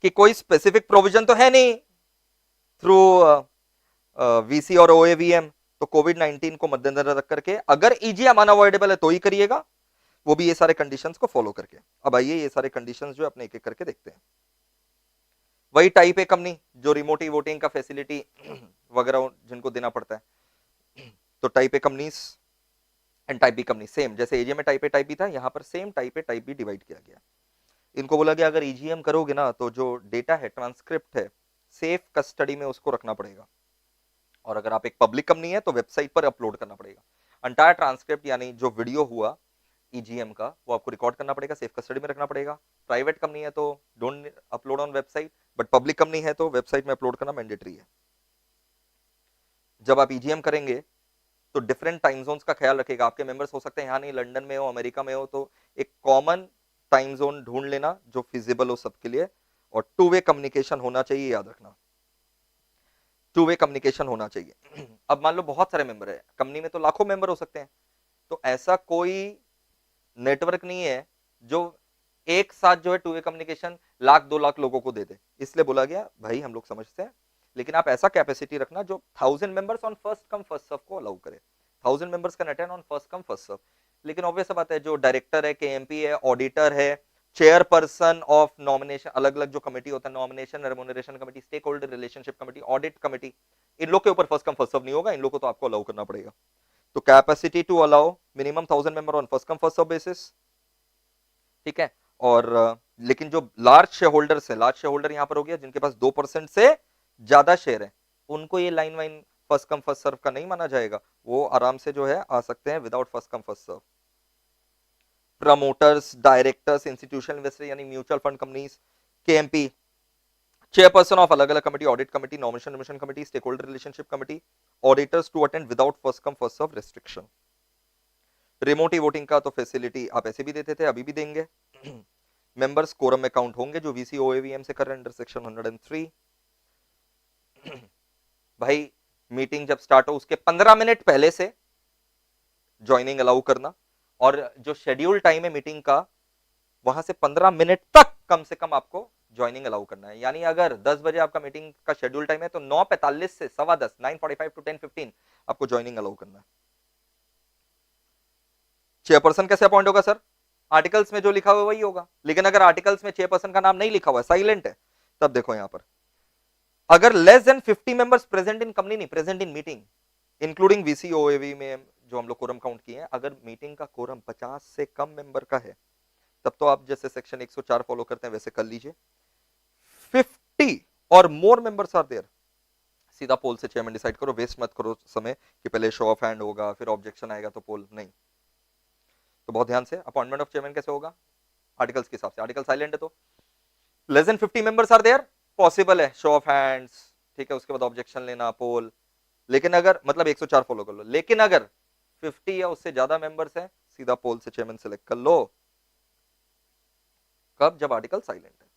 कि कोई स्पेसिफिक प्रोविजन तो है नहीं थ्रू वीसी और ओएवीएम, तो कोविड 19 को मद्देनजर रख करके अगर ईजीएम अनअवॉइडेबल है तो ही करिएगा, वो भी ये सारे कंडीशंस को फॉलो करके। अब आइए ये सारे कंडीशंस जो अपने एक एक करके देखते हैं। वही टाइप ए कंपनी जो रिमोट वोटिंग का फैसिलिटी वगैरह जिनको देना पड़ता है, तो type A companies and type B company same, जैसे एजीएम में टाइप ए टाइप बी था, यहां पर same type A type B divide किया गया। इनको बोला गया अगर ईजीएम करोगे ना तो जो डेटा है, ट्रांसक्रिप्ट है, सेफ कस्टडी में उसको रखना पड़ेगा। और अगर आप एक पब्लिक कंपनी है तो वेबसाइट पर अपलोड करना पड़ेगा। अंटायर ट्रांसक्रिप्ट यानी जो वीडियो हुआ ईजीएम का, वो आपको रिकॉर्ड करना पड़ेगा, सेफ कस्टडी में रखना पड़ेगा। प्राइवेट कंपनी है तो don't upload on website, but public company है तो वेबसाइट में अपलोड करना मैंडेटरी है। जब आप ईजीएम करेंगे तो डिफरेंट टाइम जोन्स का ख्याल रखेगा। आपके मेंबर्स हो सकते हैं यहाँ नहीं, लंदन में हो, अमेरिका में हो, तो एक कॉमन टाइम जोन ढूंढ लेना जो फिजिबल हो सबके लिए। और 2 वे कम्युनिकेशन होना चाहिए, याद रखना, 2 वे कम्युनिकेशन होना चाहिए। अब मान लो बहुत सारे मेंबर है कंपनी में, तो लाखों मेंबर हो सकते हैं, तो ऐसा कोई नेटवर्क नहीं है जो एक साथ जो है two way communication lakh 2 lakh लोगों को दे दे, इसलिए बोला गया भाई हम लोग समझते हैं, लेकिन आप ऐसा कैपेसिटी रखना जो 1000 members on first come first serve को अलाउ करे। 1000 members can attend on first come first serve. लेकिन ऑब्वियस बात है, जो डायरेक्टर है, केएमपी है, ऑडिटर है, चेयरपर्सन ऑफ नॉमिनेशन, अलग अलग जो कमेटी होता है, nomination, remuneration committee, stake holder relationship committee, audit committee, इन लोग के ऊपर फर्स्ट कम फर्स्ट सर्व नहीं होगा, इन लोग को तो आपको अलाउ करना पड़ेगा। तो capacity to allow minimum 1000 member on first come first serve basis, ठीक है। और लेकिन जो लार्ज शेयर होल्डर्स है, लार्ज शेयर होल्डर यहां पर हो गया जिनके पास 2% से ज्यादा शेयर है, उनको ये लाइन वाइन फर्स्ट कम फर्स्ट सर्व का नहीं माना जाएगा, वो आराम से जो है आ सकते हैं without first come first serve. Promoters, directors, institutional investor यानी mutual fund companies, KMP, chairperson of अलग अलग committee, audit committee, nomination committee, stake holder relationship committee, auditors to attend without first come first serve restriction. Remote voting का तो facility आप ऐसे भी देते थे, अभी भी देंगे। मेंबर्स कोरम में काउंट होंगे जो वीसी ओएवीएम से कर रहे हैं अंडर सेक्शन 103। भाई मीटिंग जब स्टार्ट हो उसके 15 मिनट पहले से ज्वाइनिंग अलाउ करना, और जो शेड्यूल टाइम है मीटिंग का वहां से 15 मिनट तक कम से कम आपको ज्वाइनिंग अलाउ करना है। यानी अगर 10 बजे आपका मीटिंग का शेड्यूल टाइम है तो 9:45 से 10:15 9:45 टू 10:15 आपको ज्वाइनिंग अलाउ करना है। चेयरपर्सन कैसे अपॉइंट होगा सर? आर्टिकल्स में जो लिखा हुआ वही होगा, लेकिन अगर आर्टिकल्स में चेयरपर्सन का नाम नहीं लिखा हुआ है, साइलेंट है, तब देखो यहां पर अगर less than 50 members present in company, नहीं present in meeting including VC OAV में जो हम लोग कोरम काउंट किए हैं, अगर मीटिंग का कोरम 50 से कम मेंबर का है तब तो आप जैसे सेक्शन 104 फॉलो करते हैं वैसे कर लीजिए। 50 और मोर मेंबर्स आर देयर, सीधा पोल से चेयरमैन डिसाइड करो, वेस्ट मत करो समय कि पहले शो ऑफ हैंड होगा फिर ऑब्जेक्शन आएगा तो पोल नहीं। तो बहुत ध्यान से, अपॉइंटमेंट ऑफ चेयरमैन कैसे होगा? आर्टिकल्स के हिसाब से, आर्टिकल साइलेंट है तो less than 50 members are there, possible है शो ऑफ हैंड्स, ठीक है, उसके बाद ऑब्जेक्शन लेना, पोल। लेकिन अगर मतलब 104 फॉलो कर लो, लेकिन अगर 50 या उससे ज्यादा मेंबर्स हैं सीधा पोल से चेयरमैन सेलेक्ट कर लो। कब? जब आर्टिकल साइलेंट है।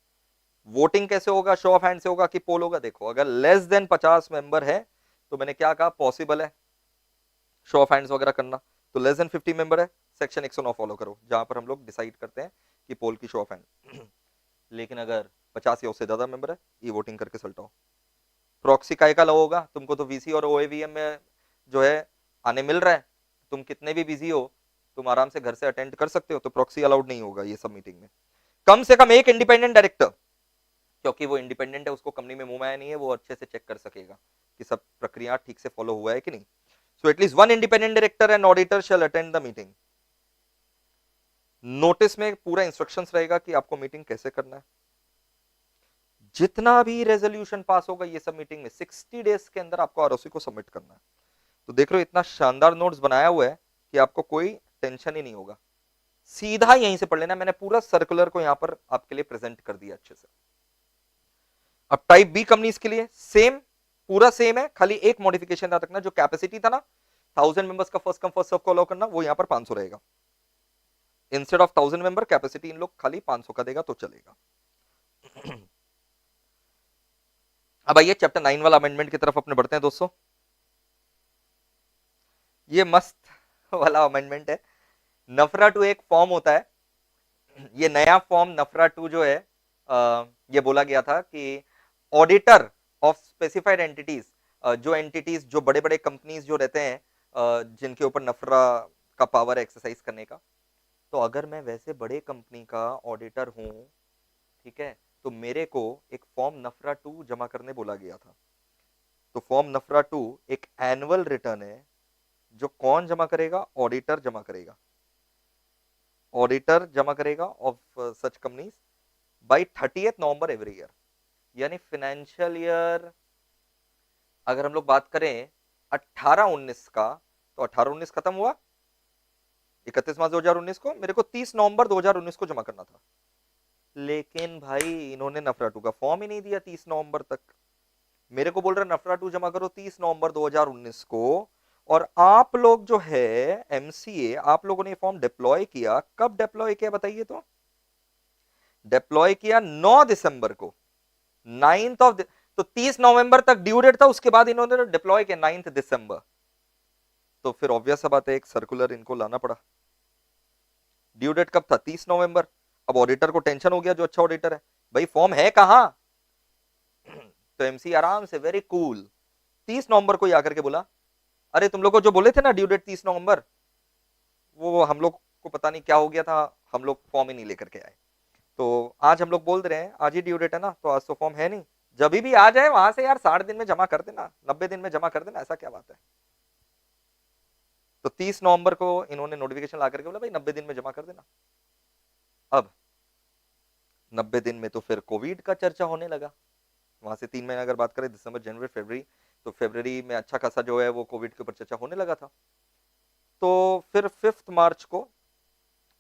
वोटिंग कैसे होगा? शो ऑफ हैंड से होगा कि पोल होगा? देखो अगर लेस देन 50 मेंबर है तो मैंने क्या कहा, पॉसिबल है शो ऑफ हैंड्स वगैरह करना, तो लेस देन 50 मेंबर है सेक्शन 109 फॉलो करो जहां पर हम लोग डिसाइड करते हैं कि पोल की शो ऑफ हैंड। लेकिन अगर 50 या उससे ज्यादा मेंबर है, ये वोटिंग करके सल्टाओ। प्रॉक्सी काय का लो होगा? तुमको तो वीसी और ओएवीएम में जो है आने मिल रहा है, तुम कितने भी बिजी हो तुम आराम से घर से अटेंड कर सकते हो, तो प्रॉक्सी अलाउड नहीं होगा ये सब मीटिंग में। कम से कम एक इंडिपेंडेंट डायरेक्टर, क्योंकि वो इंडिपेंडेंट है, उसको कंपनी में मुंह आया नहीं है, वो अच्छे से चेक कर सकेगा कि सब प्रक्रिया ठीक से फॉलो हुआ है कि नहीं। So at least one independent director and auditor shall attend the meeting. Notice में पूरा इंस्ट्रक्शंस रहेगा कि आपको मीटिंग कैसे करना है। जितना भी रेजोल्यूशन पास होगा ये सब मीटिंग में 60 डेज के अंदर आपको आरओसी को सबमिट करना है। तो देख रहे हो इतना शानदार नोट्स बनाया हुआ है कि आपको कोई टेंशन ही नहीं होगा, सीधा यहीं से पढ़ लेना। मैंने पूरा सर्कुलर को यहां पर आपके लिए प्रेजेंट कर दिया अच्छे से। अब टाइप बी कंपनीज के लिए सेम, पूरा सेम है, खाली एक मॉडिफिकेशन याद रखना, जो कैपेसिटी था ना 1000 मेंबर्स का फर्स्ट कम फर्स्ट सर्व को अलाउ करना, वो यहां पर 500 रहेगा। Instead of 1000 member capacity in लोग खाली 500 का देगा तो चलेगा। अब आइए चैप्टर 9 वाला अमेंडमेंट की तरफ अपने बढ़ते हैं दोस्तों। ये मस्त वाला अमेंडमेंट है। नफरा टू एक फॉर्म होता है, ये नया फॉर्म नफरा टू जो है ये बोला गया था कि ऑडिटर ऑफ स्पेसिफाइड एंटिटीज, जो एंटिटीज जो बड़े बड़े कंपनीज जो रहते हैं जिनके ऊपर नफरा का पावर एक्सरसाइज करने का, तो अगर मैं वैसे बड़े कंपनी का ऑडिटर हूं, ठीक है, तो मेरे को एक फॉर्म नफरा टू जमा करने बोला गया था। तो फॉर्म नफरा टू एक एनुअल रिटर्न है जो कौन जमा करेगा? ऑडिटर जमा करेगा। ऑडिटर जमा करेगा of such companies by 30th November every year. यानी फाइनेंशियल ईयर अगर हम लोग बात करें 18-19 का, तो 18-19 खत्म हुआ 31 मार्च 2019 को, मेरे को 30 नवंबर 2019 को जमा करना था। लेकिन भाई इन्होंने नफरा टू का फॉर्म ही नहीं दिया 30 नवंबर तक। मेरे को बोल रहे नफरा टू जमा करो 30 नवंबर 2019 को, और आप लोग जो है एमसीए, आप लोगों ने फॉर्म डिप्लॉय किया, कब डिप्लॉय किया बताइए? तो डिप्लॉय किया 9 दिसंबर को, 9th ऑफ, तो 30 नवंबर तक ड्यू डेट था, उसके बाद इन्होंने डिप्लॉय किया 9 दिसंबर। तो फिर ऑब्वियस बात है एक सर्कुलर इनको लाना पड़ा। ड्यू डेट कब था? 30 नवंबर। अब ऑडिटर को टेंशन हो गया, जो अच्छा ऑडिटर है, भाई फॉर्म है कहां? तो एमसी आराम से वेरी कूल 30 नवंबर को ही आकर के बोला, अरे तुम लोग को जो बोले थे ना ड्यू डेट 30 नवंबर, वो हम लोग को पता नहीं क्या हो गया था, हम लोग फॉर्म ही नहीं लेकर के आए। तो आज हम लोग बोल रहे हैं आज ही ड्यू डेट है ना, तो आज तो फॉर्म है नहीं, जब भी आ जाए वहां से यार 60 दिन में जमा कर देना, 90 दिन में जमा कर देना, ऐसा क्या बात है। तो 30 नवंबर को इन्होंने नोटिफिकेशन ला करके बोला भाई 90 दिन में जमा कर देना। अब 90 दिन में तो फिर कोविड का चर्चा होने लगा। वहां से 3 महीने अगर बात करें, दिसंबर, जनवरी, फरवरी, तो फरवरी में अच्छा खासा जो है वो कोविड के ऊपर चर्चा होने लगा था। तो फिर 5 मार्च को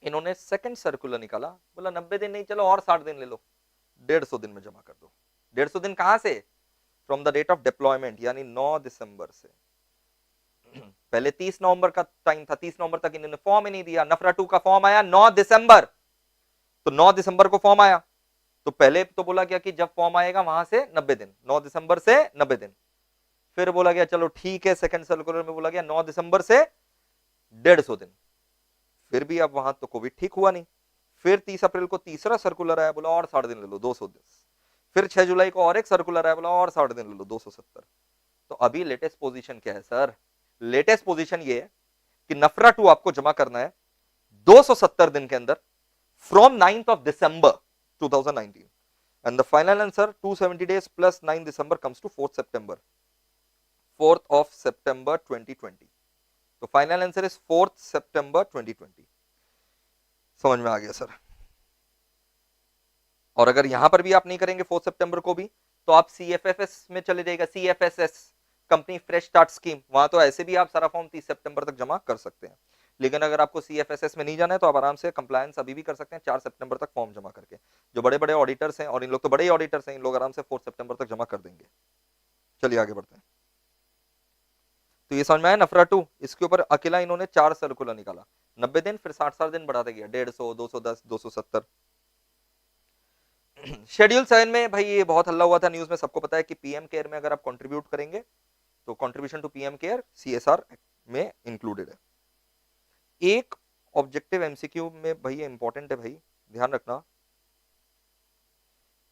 इन्होंने सेकंड सर्कुलर निकाला, बोला 90 दिन नहीं, चलो और 60 दिन ले लो, 150 दिन में जमा कर दो। 150 दिन कहां से? From the date of deployment, यानी 9 दिसंबर से। पहले 30 नवंबर का टाइम था, 30 नवंबर तक इन्होंने फॉर्म ही नहीं दिया। नफरा 2 का फॉर्म आया 9 दिसंबर, तो 9 दिसंबर को फॉर्म आया, तो पहले तो बोला गया कि जब फॉर्म आएगा वहां से 90 दिन, 9 दिसंबर से 90 दिन। फिर बोला गया चलो ठीक है, सेकंड सर्कुलर में बोला गया 9 दिसंबर से 150 दिन। फिर भी अब वहां तो कोविड ठीक हुआ नहीं। फिर 30 अप्रैल को तीसरा सर्कुलर आया, बोला और 60 दिन ले लो, 200 दिन। फिर 6 जुलाई को और एक सर्कुलर आया, बोला और 60 दिन ले लो, 270। तो अभी लेटेस्ट पोजीशन क्या है सर? लेटेस्ट पोजीशन ये है कि नफरा 2 आपको जमा करना है 270 दिन के अंदर, from 9th of December 2019, and the final answer 270 days plus 9 December comes to 4th September 2020। तो final answer is 4th September 2020। समझ में आ गया सर? और अगर यहां पर भी आप नहीं करेंगे 4 सितंबर को भी, तो आप सीएफएफएस में चले जाएगा, सीएफएसएस कंपनी फ्रेश स्टार्ट स्कीम, वहां तो ऐसे भी आप सारा फॉर्म 30 सितंबर तक जमा कर सकते हैं। लेकिन अगर आपको सीएफएसएस में नहीं जाना है तो आप आराम से कंप्लायंस अभी भी कर सकते हैं 4 सितंबर तक फॉर्म जमा करके। जो बड़े बड़े ऑडिटर्स हैं, और इन लोग तो बड़े ही ऑडिटर्स हैं, इन लोग आराम से 4 सितंबर तक जमा कर देंगे। चलिए आगे बढ़ते हैं। तो ये समझ में आया नफरा 2, इसके ऊपर अकेला इन्होंने 4 सर्कुलर निकाला, 90 दिन, फिर 60 दिन बढ़ाते गया, 150, 210, 270। शेड्यूल 7 में भाई ये बहुत हल्ला हुआ था न्यूज में, सबको पता है कि पीएम केयर में अगर आप कंट्रीब्यूट करेंगे तो contribution to PM care CSR में इंक्लूडेड है। एक ऑब्जेक्टिव एमसीक्यू में भाई ये इंपॉर्टेंट है, भाई ध्यान रखना,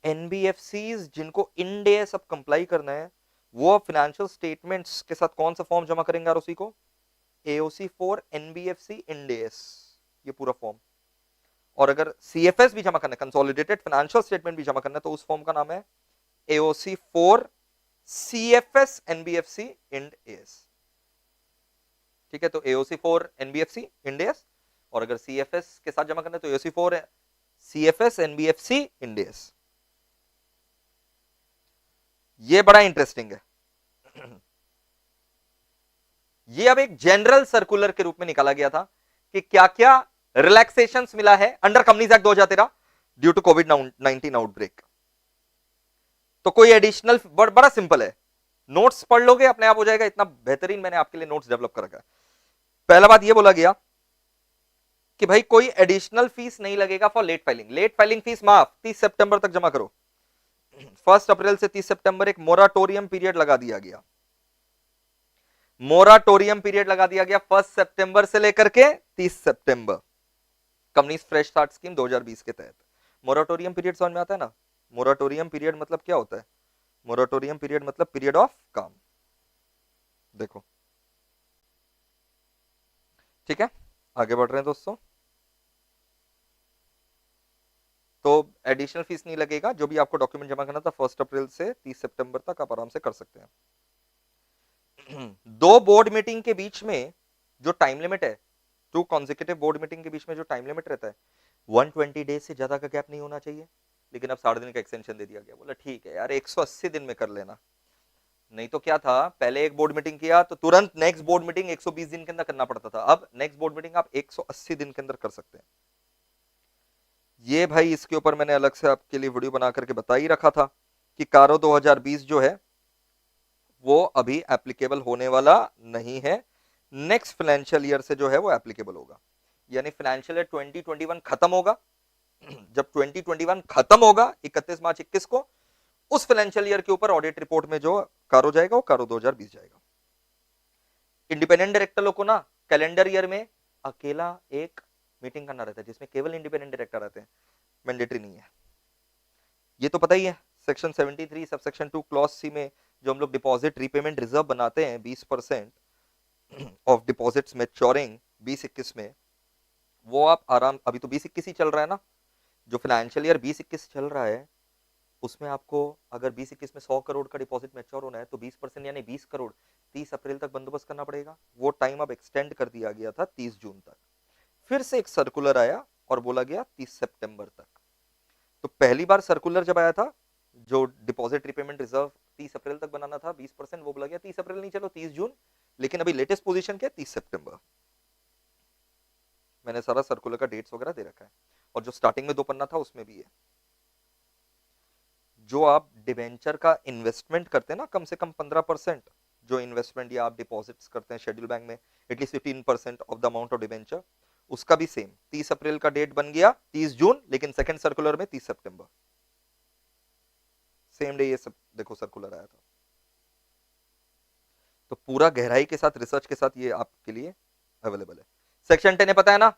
एनबीएफसीज जिनको इंड एस अब कंप्लाई करना है, वो फाइनेंशियल स्टेटमेंट्स के साथ कौन सा फॉर्म जमा करेंगे आरओसी को? AOC for NBFC end S, ये पूरा फॉर्म। और अगर सीएफएस भी जमा करना है, कंसोलिडेटेड फाइनेंशियल स्टेटमेंट भी जमा करना है, तो उस फॉर्म का नाम है AOC for CFS NBFC end S. ठीक है, तो AOC for NBFC end S, और अगर सीएफएस के साथ जमा करना है तो AOC for CFS NBFC end S. ये बड़ा इंटरेस्टिंग है। ये अब एक जनरल सर्कुलर के रूप में निकाला गया था कि क्या क्या रिलैक्सेशंस मिला है under companies act 2013 due to COVID outbreak. तो कोई एडिशनल, बड़ा सिंपल है, नोट्स पढ़ लोगे अपने आप हो जाएगा, इतना बेहतरीन मैंने आपके लिए नोट्स डेवलप कर रखा है। पहला बात ये बोला गया कि भाई कोई एडिशनल फीस नहीं लगेगा for late filing, late filing fees माफ, 30 सितंबर तक जमा करो। 1 अप्रैल से 30 सितंबर एक मोराटोरियम पीरियड लगा दिया गया, मोराटोरियम पीरियड लगा दिया गया 1 सितंबर से लेकर के 30 सितंबर, कंपनीज फ्रेश स्टार्ट स्कीम 2020 के तहत। मोराटोरियम पीरियड समझ में आता है ना? मोराटोरियम पीरियड मतलब क्या होता है? मोराटोरियम पीरियड मतलब पीरियड ऑफ काम। देखो ठीक है, आगे बढ़ रहे हैं दोस्तों। तो एडिशनल फीस नहीं लगेगा, जो भी आपको डॉक्यूमेंट जमा करना था 1 अप्रैल से 30 सितंबर तक आप आराम से कर सकते हैं। 2 बोर्ड मीटिंग के बीच में जो टाइम लिमिट है, 2 कॉन्जिक्यूटिव बोर्ड मीटिंग के बीच में जो टाइम लिमिट रहता है 120 डेज से ज्यादा का गैप नहीं होना चाहिए, लेकिन अब 60 दिन का एक्सटेंशन दे दिया गया। बोला ठीक है यार 180 दिन में कर लेना, नहीं तो क्या था, पहले एक बोर्ड मीटिंग किया तो तुरंत नेक्स्ट बोर्ड मीटिंग 120 दिन के अंदर करना पड़ता था, अब नेक्स्ट बोर्ड मीटिंग आप 180 दिन के अंदर कर सकते हैं। ये भाई इसके ऊपर मैंने अलग से आपके लिए वीडियो बना करके बता ही रखा था कि कारो 2020 जो है वो अभी एप्लीकेबल होने वाला नहीं है, नेक्स्ट फाइनेंशियल ईयर से जो है वो एप्लीकेबल होगा। यानी फाइनेंशियल ईयर 2021 खत्म होगा, जब 2021 खत्म होगा 31 मार्च 21 को, उस फाइनेंशियल ईयर के ऊपर ऑडिट रिपोर्ट में जो कारो जाएगा वो कारो 2020 जाएगा। इंडिपेंडेंट डायरेक्टर लोग को ना कैलेंडर ईयर में अकेला एक मीटिंग करना रहता है, जिसमें केवल इंडिपेंडेंट डायरेक्टर रहते हैं, मैंडेटरी नहीं है। ये तो पता ही है। Section 73 sub section 2 clause C में जो हम लोग डिपॉजिट रीपेमेंट रिजर्व बनाते हैं 20% ऑफ डिपॉजिट्स मैच्योरिंग 2021 में, वो आप आराम, अभी तो 2021 ही चल रहा है ना, जो फाइनेंशियल ईयर 2021 चल रहा है उसमें आपको अगर 2021 में 100 करोड़ का डिपॉजिट मैच्योर होना है तो 20% यानी 20 करोड़ 30 अप्रैल तक बंदोबस्त करना पड़ेगा। वो टाइम अब एक्सटेंड कर दिया गया था 30 जून तक, फिर से एक सर्कुलर आया और बोला गया 30 सितंबर तक। तो पहली बार सर्कुलर जब आया था, जो डिपॉजिट रिपेमेंट रिजर्व 30 अप्रैल तक बनाना था 20%, वो बोला गया 30 अप्रैल नहीं, चलो 30 जून। लेकिन अभी लेटेस्ट पोजीशन क्या है, 30 सितंबर। मैंने सारा सर्कुलर का डेट्स वगैरह दे रखा है, और जो स्टार्टिंग में 2 पन्ना था उसमें भी है। जो आप डिवेंचर का इन्वेस्टमेंट करते हैं ना, कम से कम 15% जो इन्वेस्टमेंट या आप डिपॉजिट्स करते हैं शेड्यूल बैंक में, at least 15% of the amount of debenture, उसका भी सेम 30 अप्रैल का डेट बन गया 30 जून, लेकिन सेकंड सर्कुलर में 30 सितंबर, सेम डे ये सब देखो सर्कुलर आया था। तो पूरा गहराई के साथ रिसर्च के साथ ये आपके लिए अवेलेबल है। सेक्शन 10 है, पता है ना?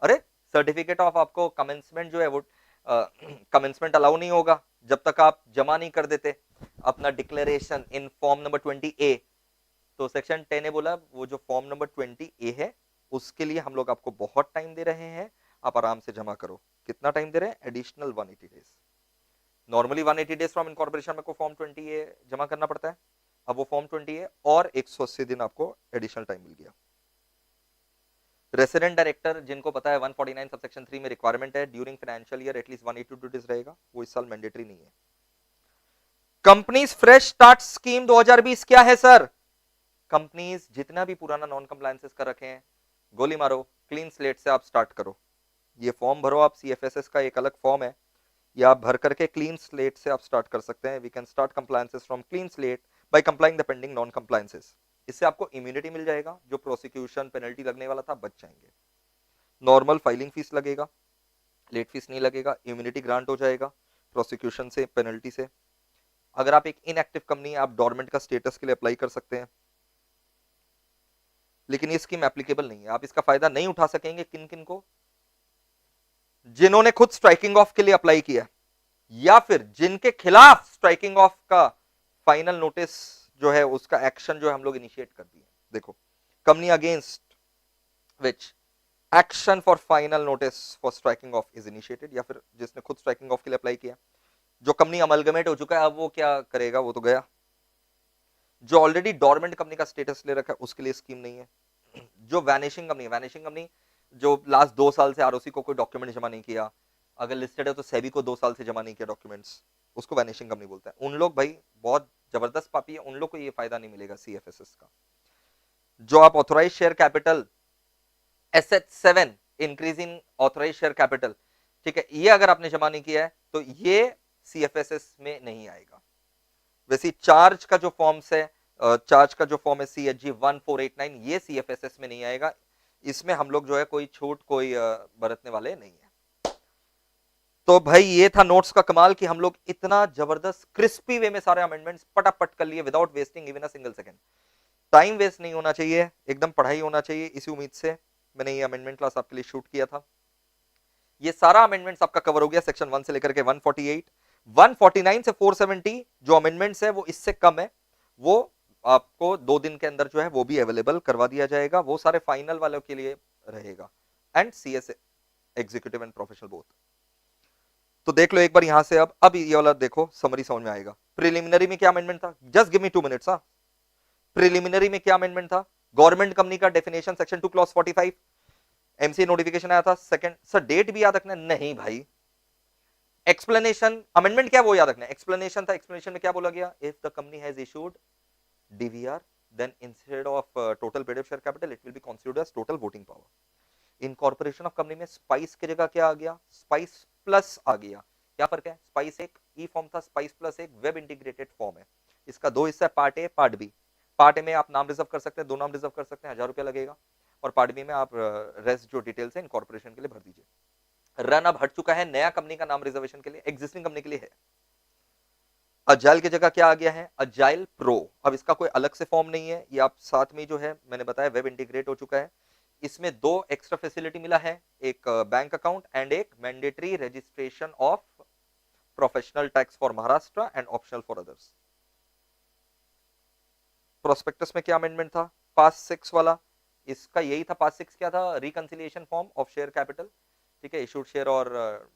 अरे सर्टिफिकेट ऑफ आपको कमेंसमेंट जो है वो कमेंसमेंट अलाउ नहीं होगा जब तक आप जमा नहीं कर देते अपना declaration in form number 20A। तो सेक्शन 10 ने बोला वो जो फॉर्म नंबर 20A है उसके लिए हम लोग आपको बहुत टाइम दे रहे हैं, आप आराम से जमा करो। कितना टाइम दे रहे हैं? Additional 180 days. Normally 180 days from incorporation में को फॉर्म 20A जमा करना पड़ता है, अब वो फॉर्म 20A और 180 दिन आपको एडिशनल टाइम मिल गया। रेसिडेंट डायरेक्टर जिनको पता है 149 सबसेक्शन 3 में रिक्वायरमेंट है during financial year at least 182 days रहेगा, वो इस साल मैंडेटरी नहीं है। कंपनीज फ्रेश स्टार्ट स्कीम 2020 क्या है सर? कंपनीज जितना भी पुराना नॉन कंप्लायंसेस कर रखे हैं, गोली मारो, क्लीन स्लेट से आप स्टार्ट करो। ये फॉर्म भरो आप, सीएफएसएस का एक अलग फॉर्म है, ये आप भर करके क्लीन स्लेट से आप स्टार्ट कर सकते हैं। We can start compliances from clean slate by complying the pending non compliances. इससे आपको इम्यूनिटी मिल जाएगा, जो प्रोसिक्यूशन पेनल्टी लगने वाला था बच जाएंगे। नॉर्मल फाइलिंग फीस लगेगा, लेट फीस नहीं लगेगा, इम्यूनिटी ग्रांट हो जाएगा प्रोसिक्यूशन से, पेनल्टी से। अगर आप एक इनएक्टिव कंपनी, आप डोरमेंट का स्टेटस के लिए अप्लाई कर सकते हैं, लेकिन ये स्कीम एप्लीकेबल नहीं है। आप इसका फायदा नहीं उठा सकेंगे किन किन को? जिन्होंने खुद स्ट्राइकिंग ऑफ के लिए अप्लाई किया, या फिर जिनके खिलाफ स्ट्राइकिंग ऑफ का फाइनल नोटिस जो है उसका एक्शन जो है हम लोग इनिशिएट कर दिए। देखो, company against which action for final notice for striking off is initiated, या फिर जिसने खुद स्ट्राइकिंग ऑफ के लिए अप्लाई किया। जो कंपनी अमलगमेट हो चुका है अब वो क्या करेगा, वो तो गया। जो ऑलरेडी डोरमेंट कंपनी का स्टेटस ले रखा है उसके लिए स्कीम नहीं है। जो वैनिशिंग कंपनी जो लास्ट 2 साल से आरओसी को कोई डॉक्यूमेंट जमा नहीं किया, अगर लिस्टेड है तो सेबी को 2 साल से जमा नहीं किया डॉक्यूमेंट्स, उसको वैनिशिंग कंपनी बोलता है। उन लोग भाई बहुत जबरदस्त पापी है, उन लोग को ये फायदा नहीं मिलेगा सीएफएसएस का। जो आप authorise share capital SF7 increase in authorise share capital, ठीक है, ये अगर आपने जमा नहीं किया है तो ये सीएफएसएस में नहीं आएगा। वैसे चार्ज का जो फॉर्म्स है, चार्ज का जो फॉर्म है CHG 1489, ये सीएफएसएस में नहीं आएगा। इसमें हम लोग जो है कोई छूट कोई बरतने वाले नहीं है। तो भाई ये था नोट्स का कमाल कि हम लोग इतना जबरदस्त क्रिस्पी वे में सारे अमेंडमेंट्स पटापट कर लिए without wasting even a single second. Time waste नहीं होना चाहिए, एकदम पढ़ाई होना चाहिए, इसी उम्मीद से मैंने ये अमेंडमेंट क्लास आपके लिए शूट किया था। ये सारा अमेंडमेंट्स आपका कवर हो गया सेक्शन 1 से लेकर के 148, 149 से 470 जो अमेंडमेंट्स है वो इससे कम है, वो आपको 2 दिन के अंदर जो है वो भी अवेलेबल करवा दिया जाएगा। वो सारे फाइनल वालों के लिए रहेगा, and CS executive and professional both. तो देख लो एक बार यहां से, अब ये वाला देखो, समरी समझ में आएगा। प्रिलिमिनरी में क्या अमेंडमेंट था, just give me 2 minutes. Preliminary में क्या अमेंडमेंट था? गवर्नमेंट कंपनी का definition section 2 clause 45, MC notification आया था। सेकंड सर डेट भी याद रखना नहीं भाई, एक्सप्लेनेशन अमेंडमेंट क्या वो याद रखना, एक्सप्लेनेशन था। एक्सप्लेनेशन में क्या बोला गया? If the company has issued DVR then instead of total paid up share capital it will be considered as total voting power. Incorporation of company में स्पाइस की जगह क्या आ गया? स्पाइस प्लस आ गया। क्या फर्क है? स्पाइस एक ई फॉर्म था, स्पाइस प्लस एक वेब इंटीग्रेटेड फॉर्म है। इसका 2 हिस्सा है, part A part B. Part A में आप नाम रिजर्व कर सकते हैं, 2 नाम रिजर्व कर सकते हैं, 1000 रुपया लगेगा। और पार्ट बी में आप रेस्ट जो डिटेल्स है इनकॉर्पोरेशन के लिए भर दीजिए। रन अब हट चुका है, नया कंपनी का नाम रिजर्वेशन के लिए, एग्जिस्टिंग कंपनी के लिए है। अजाइल की जगह क्या आ गया है? Agile pro. अब इसका कोई अलग से फॉर्म नहीं है, ये आप साथ में जो है मैंने बताया वेब इंटीग्रेट हो चुका है। इसमें दो एक्स्ट्रा फैसिलिटी मिला है, एक बैंक अकाउंट एंड एक mandatory registration of professional tax for Maharashtra and optional for others. Prospectus में क्या अमेंडमेंट था, पास 6 वाला, इसका यही था। पास 6 क्या था, reconciliation form of share capital, ठीक है, इशूड शेयर और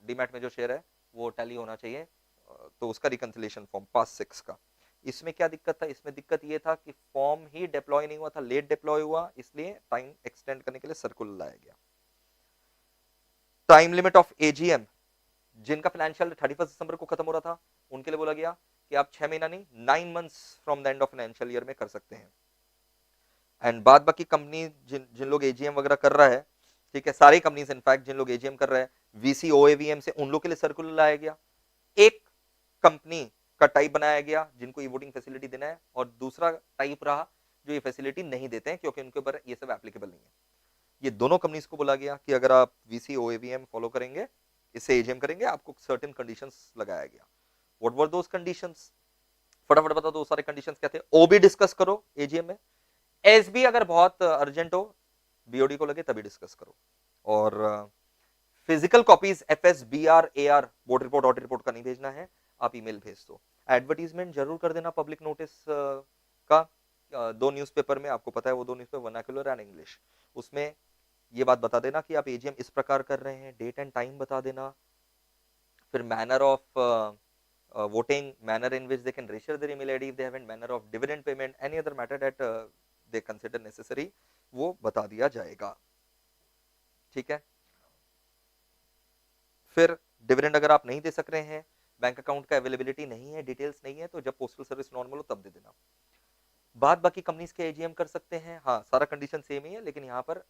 डीमैट में जो शेयर है वो टैली होना चाहिए, तो उसका रिकंसिलिएशन फॉर्म पास 6 का। इसमें क्या दिक्कत था, इसमें दिक्कत ये था कि फॉर्म ही डिप्लॉय नहीं हुआ था, लेट डिप्लॉय हुआ, इसलिए टाइम एक्सटेंड करने के लिए सर्कुलर लाया गया। टाइम लिमिट ऑफ एजीएम, जिनका फाइनेंशियल 31 दिसंबर को खत्म हो रहा था उनके लिए बोला गया कि आप 6 महीना नहीं 9 months from the end of financial year में कर सकते हैं। एंड बाद बाकी कंपनी जिन लोग एजीएम वगैरह कर रहा है, ठीक है, सारी कंपनीज इनफैक्ट जिन लोग एजीएम कर रहे हैं वीसी ओएवीएम से, उन लोग के लिए सर्कुलर लाया गया। एक कंपनी का टाइप बनाया गया जिनको ये वोटिंग फैसिलिटी देना है, और दूसरा टाइप रहा जो ये फैसिलिटी नहीं देते हैं क्योंकि उनके ऊपर ये सब एप्लीकेबल नहीं है। ये दोनों कंपनीज को बोला गया कि अगर आप वीसी ओएवीएम फॉलो करेंगे, इससे एजीएम करेंगे, आपको सर्टेन कंडीशंस लगाया गया। व्हाट वर दोस कंडीशंस, फटाफट बता दो सारे कंडीशंस क्या थे। ओबी डिस्कस करो एजीएम में, एसबी अगर बहुत अर्जेंट हो, बीओडी को लगे तभी डिस्कस करो, और physical copies FS BR AR board report audit report का नहीं भेजना है, आप ईमेल भेज दो। एडवर्टीजमेंट जरूर कर देना पब्लिक नोटिस का, दो न्यूज़पेपर में, आपको पता है वो दो न्यूज़पेपर वर्नाक्युलर एंड इंग्लिश, उसमें ये बात बता देना कि आप एजीएम इस प्रकार कर रहे हैं, डेट एंड टाइम बता देना, फिर manner of voting, manner in which they can register their email ID if they haven't, manner of dividend payment, any other matter that they consider necessary, वो बता दिया जाएगा, ठीक है। फिर डिविडेंड अगर आप नहीं दे सक रहे हैं, बैंक अकाउंट का अवेलेबिलिटी नहीं है, डिटेल्स नहीं है, तो जब पोस्टल सर्विस नॉर्मल हो तब दे देना। बाद बाकी कंपनीज के एजीएम कर सकते हैं, हाँ सारा कंडीशन सेम ही है, लेकिन यहाँ पर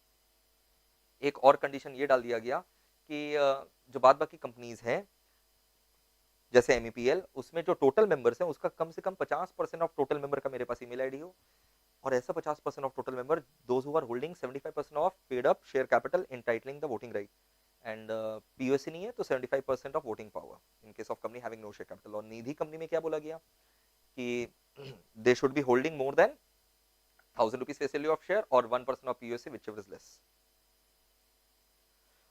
एक और कंडीशन ये डाल दिया गया कि जो बाद बाकी कंपनीज हैं जैसे एमईपीएल, उसमें जो टोटल मेंबर्स हैं उसका कम से कम 50% ऑफ टोटल मेंबर का मेरे पास ईमेल आईडी हो, और ऐसा 50% of total member those who are holding 75% of paid up share capital entitling the voting right, and POC नहीं है तो 75% of voting power in case of company having no share capital. और Nidhi company में क्या बोला गया कि they should be holding more than 1000 rupees face value of share और 1% of POC whichever is less.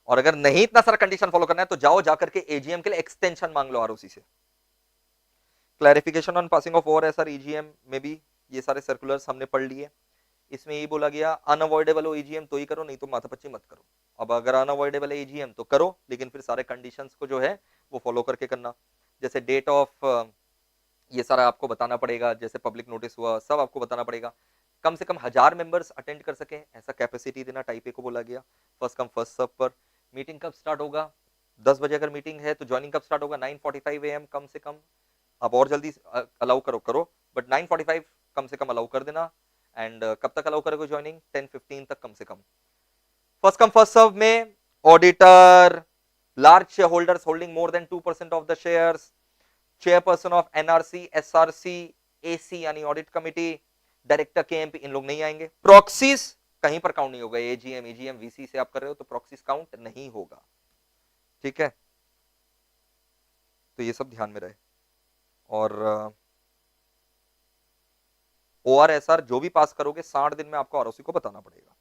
और अगर नहीं इतना सारा कंडीशन फॉलो करना है तो जाओ जाकर के एजीएम के लिए एक्सटेंशन मांग लो आरओसी से। Clarification on passing of over SR EGM में भी ये सारे सर्कुलर्स हमने पढ़ लिए। इसमें ये बोला गया अनअवॉइडेबल हो ईजीएम तो ही करो, नहीं तो माथापच्ची मत करो। अब अगर अनअवॉइडेबल है ईजीएम तो करो, लेकिन फिर सारे कंडीशंस को जो है वो फॉलो करके करना। जैसे डेट ऑफ ये सारा आपको बताना पड़ेगा, जैसे पब्लिक नोटिस हुआ सब आपको बताना पड़ेगा। कम से कम 1000 मेंबर्स अटेंड कर सके ऐसा कैपेसिटी देना, टाइप ए को बोला गया। फर्स्ट कम फर्स्ट सर्व पर। मीटिंग कब स्टार्ट होगा, 10 बजे अगर मीटिंग है तो ज्वाइनिंग कब स्टार्ट होगा, 9:45 AM कम से कम। आप और जल्दी अलाउ करो बट 9:45 कम से कम अलाउ कर देना। एंड कब तक अलाउ करोगे ज्वाइनिंग, 10:15 तक कम से कम। फर्स्ट कम फर्स्ट सर्व में auditor, large share holders holding more then 2% of the shares, chairperson of NRC, SRC, AC यानी ऑडिट कमिटी, डायरेक्टर केएमपी, इन लोग नहीं आएंगे। प्रॉक्सीज कहीं पर काउंट नहीं होगा, एजीएम ईजीएम वीसी से आप कर रहे हो तो प्रॉक्सीज काउंट नहीं होगा, ठीक है। तो ये सब ध्यान में रहे। और ओआरएसआर जो भी पास करोगे 60 दिन में आपको आरओसी को बताना पड़ेगा।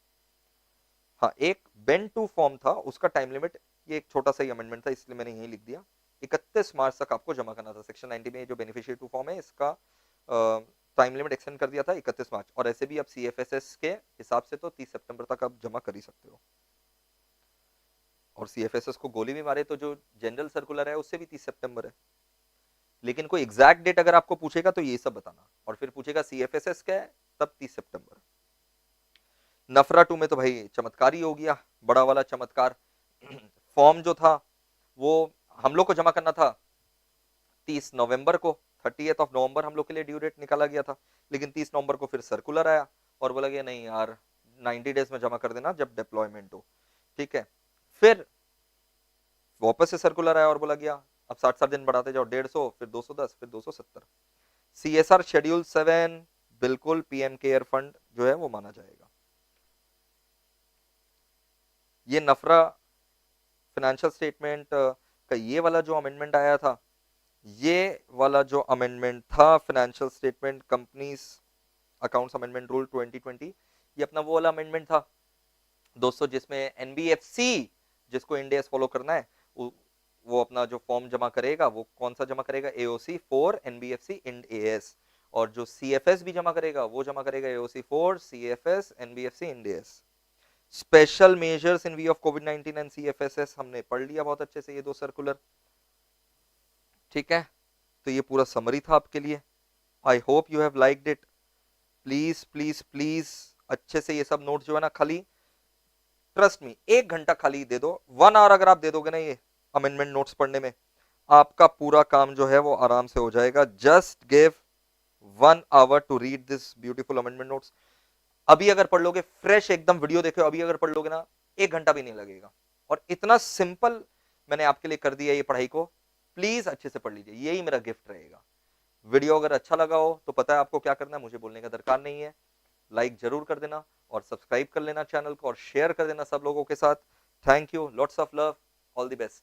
हाँ, एक बेन टू फॉर्म था उसका टाइम लिमिट, ये एक छोटा सा ही अमेंडमेंट था इसलिए मैंने यही लिख दिया, 31 मार्च तक आपको जमा करना था। सेक्शन 90 में जो बेनिफिशियरी टू फॉर्म है इसका टाइम लिमिट एक्सटेंड कर दिया था 31 मार्च, और ऐसे भी आप सीएफएसएस के हिसाब से तो 30 सितंबर तक आप जमा कर ही सकते हो। और सीएफएसएस को गोली भी मारे तो जो जनरल सर्कुलर है उससे भी 30 सितंबर है, लेकिन कोई एग्जैक्ट डेट अगर आपको पूछेगा तो ये सब बताना, और फिर पूछेगा सीएफएसएस क्या है तब 30 सितंबर। नफरा 2 में तो भाई चमत्कार ही हो गया, बड़ा वाला चमत्कार। फॉर्म जो था वो हम लोग को जमा करना था 30 नवंबर को, 30th ऑफ नवंबर हम लोग के लिए ड्यू डेट निकाला गया था, लेकिन 30 नवंबर को फिर सर्कुलर आया और बोला गया नहीं यार 90 डेज में जमा कर देना जब डिप्लॉयमेंट हो, ठीक है। फिर वापस से सर्कुलर आया और बोला गया अब 60 दिन बढ़ाते जाओ, 150, फिर 210, फिर 270। सीएसआर शेड्यूल 7 बिल्कुल पीएम केयर फंड जो है वो माना जाएगा। ये नफरा फाइनेंशियल स्टेटमेंट का ये वाला जो अमेंडमेंट आया था, ये वाला जो अमेंडमेंट था financial statement companies accounts amendment rule 2020, ये अपना वो वाला अमेंडमेंट था दोस्तों जिसमें एनबीएफसी जिसको इंडेस फॉलो करना है वो अपना जो फॉर्म जमा करेगा वो कौन सा जमा करेगा, AOC for NBFC Ind AS, और जो सीएफएस भी जमा करेगा वो जमा करेगा AOC for CFS NBFC Ind AS. Special measures in view of कोविड-19 एंड सीएफएसएस हमने पढ़ लिया बहुत अच्छे से, ये दो सर्कुलर। ठीक है, तो ये पूरा समरी था आपके लिए। I hope you have liked it. Please please please अच्छे से ये सब नोट जो है ना, खाली ट्रस्ट मी 1 घंटा खाली दे दो, 1 आवर अगर आप दे दोगे ना ये अमेंडमेंट नोट्स पढ़ने में, आपका पूरा काम जो है वो आराम से हो जाएगा। Just give 1 hour to read this beautiful amendment notes. अभी अगर पढ़ लोगे फ्रेश एकदम वीडियो देखो, अभी अगर पढ़ लोगे ना 1 घंटा भी नहीं लगेगा, और इतना सिंपल मैंने आपके लिए कर दिया ये पढ़ाई को। प्लीज अच्छे से पढ़ लीजिए, यही मेरा गिफ्ट रहेगा। वीडियो अगर अच्छा लगा हो तो पता है आपको क्या करना है, मुझे बोलने का दरकार नहीं है, लाइक जरूर कर देना और सब्सक्राइब कर लेना चैनल को और शेयर कर देना सब लोगों के साथ। Thank you, lots of love, all the best.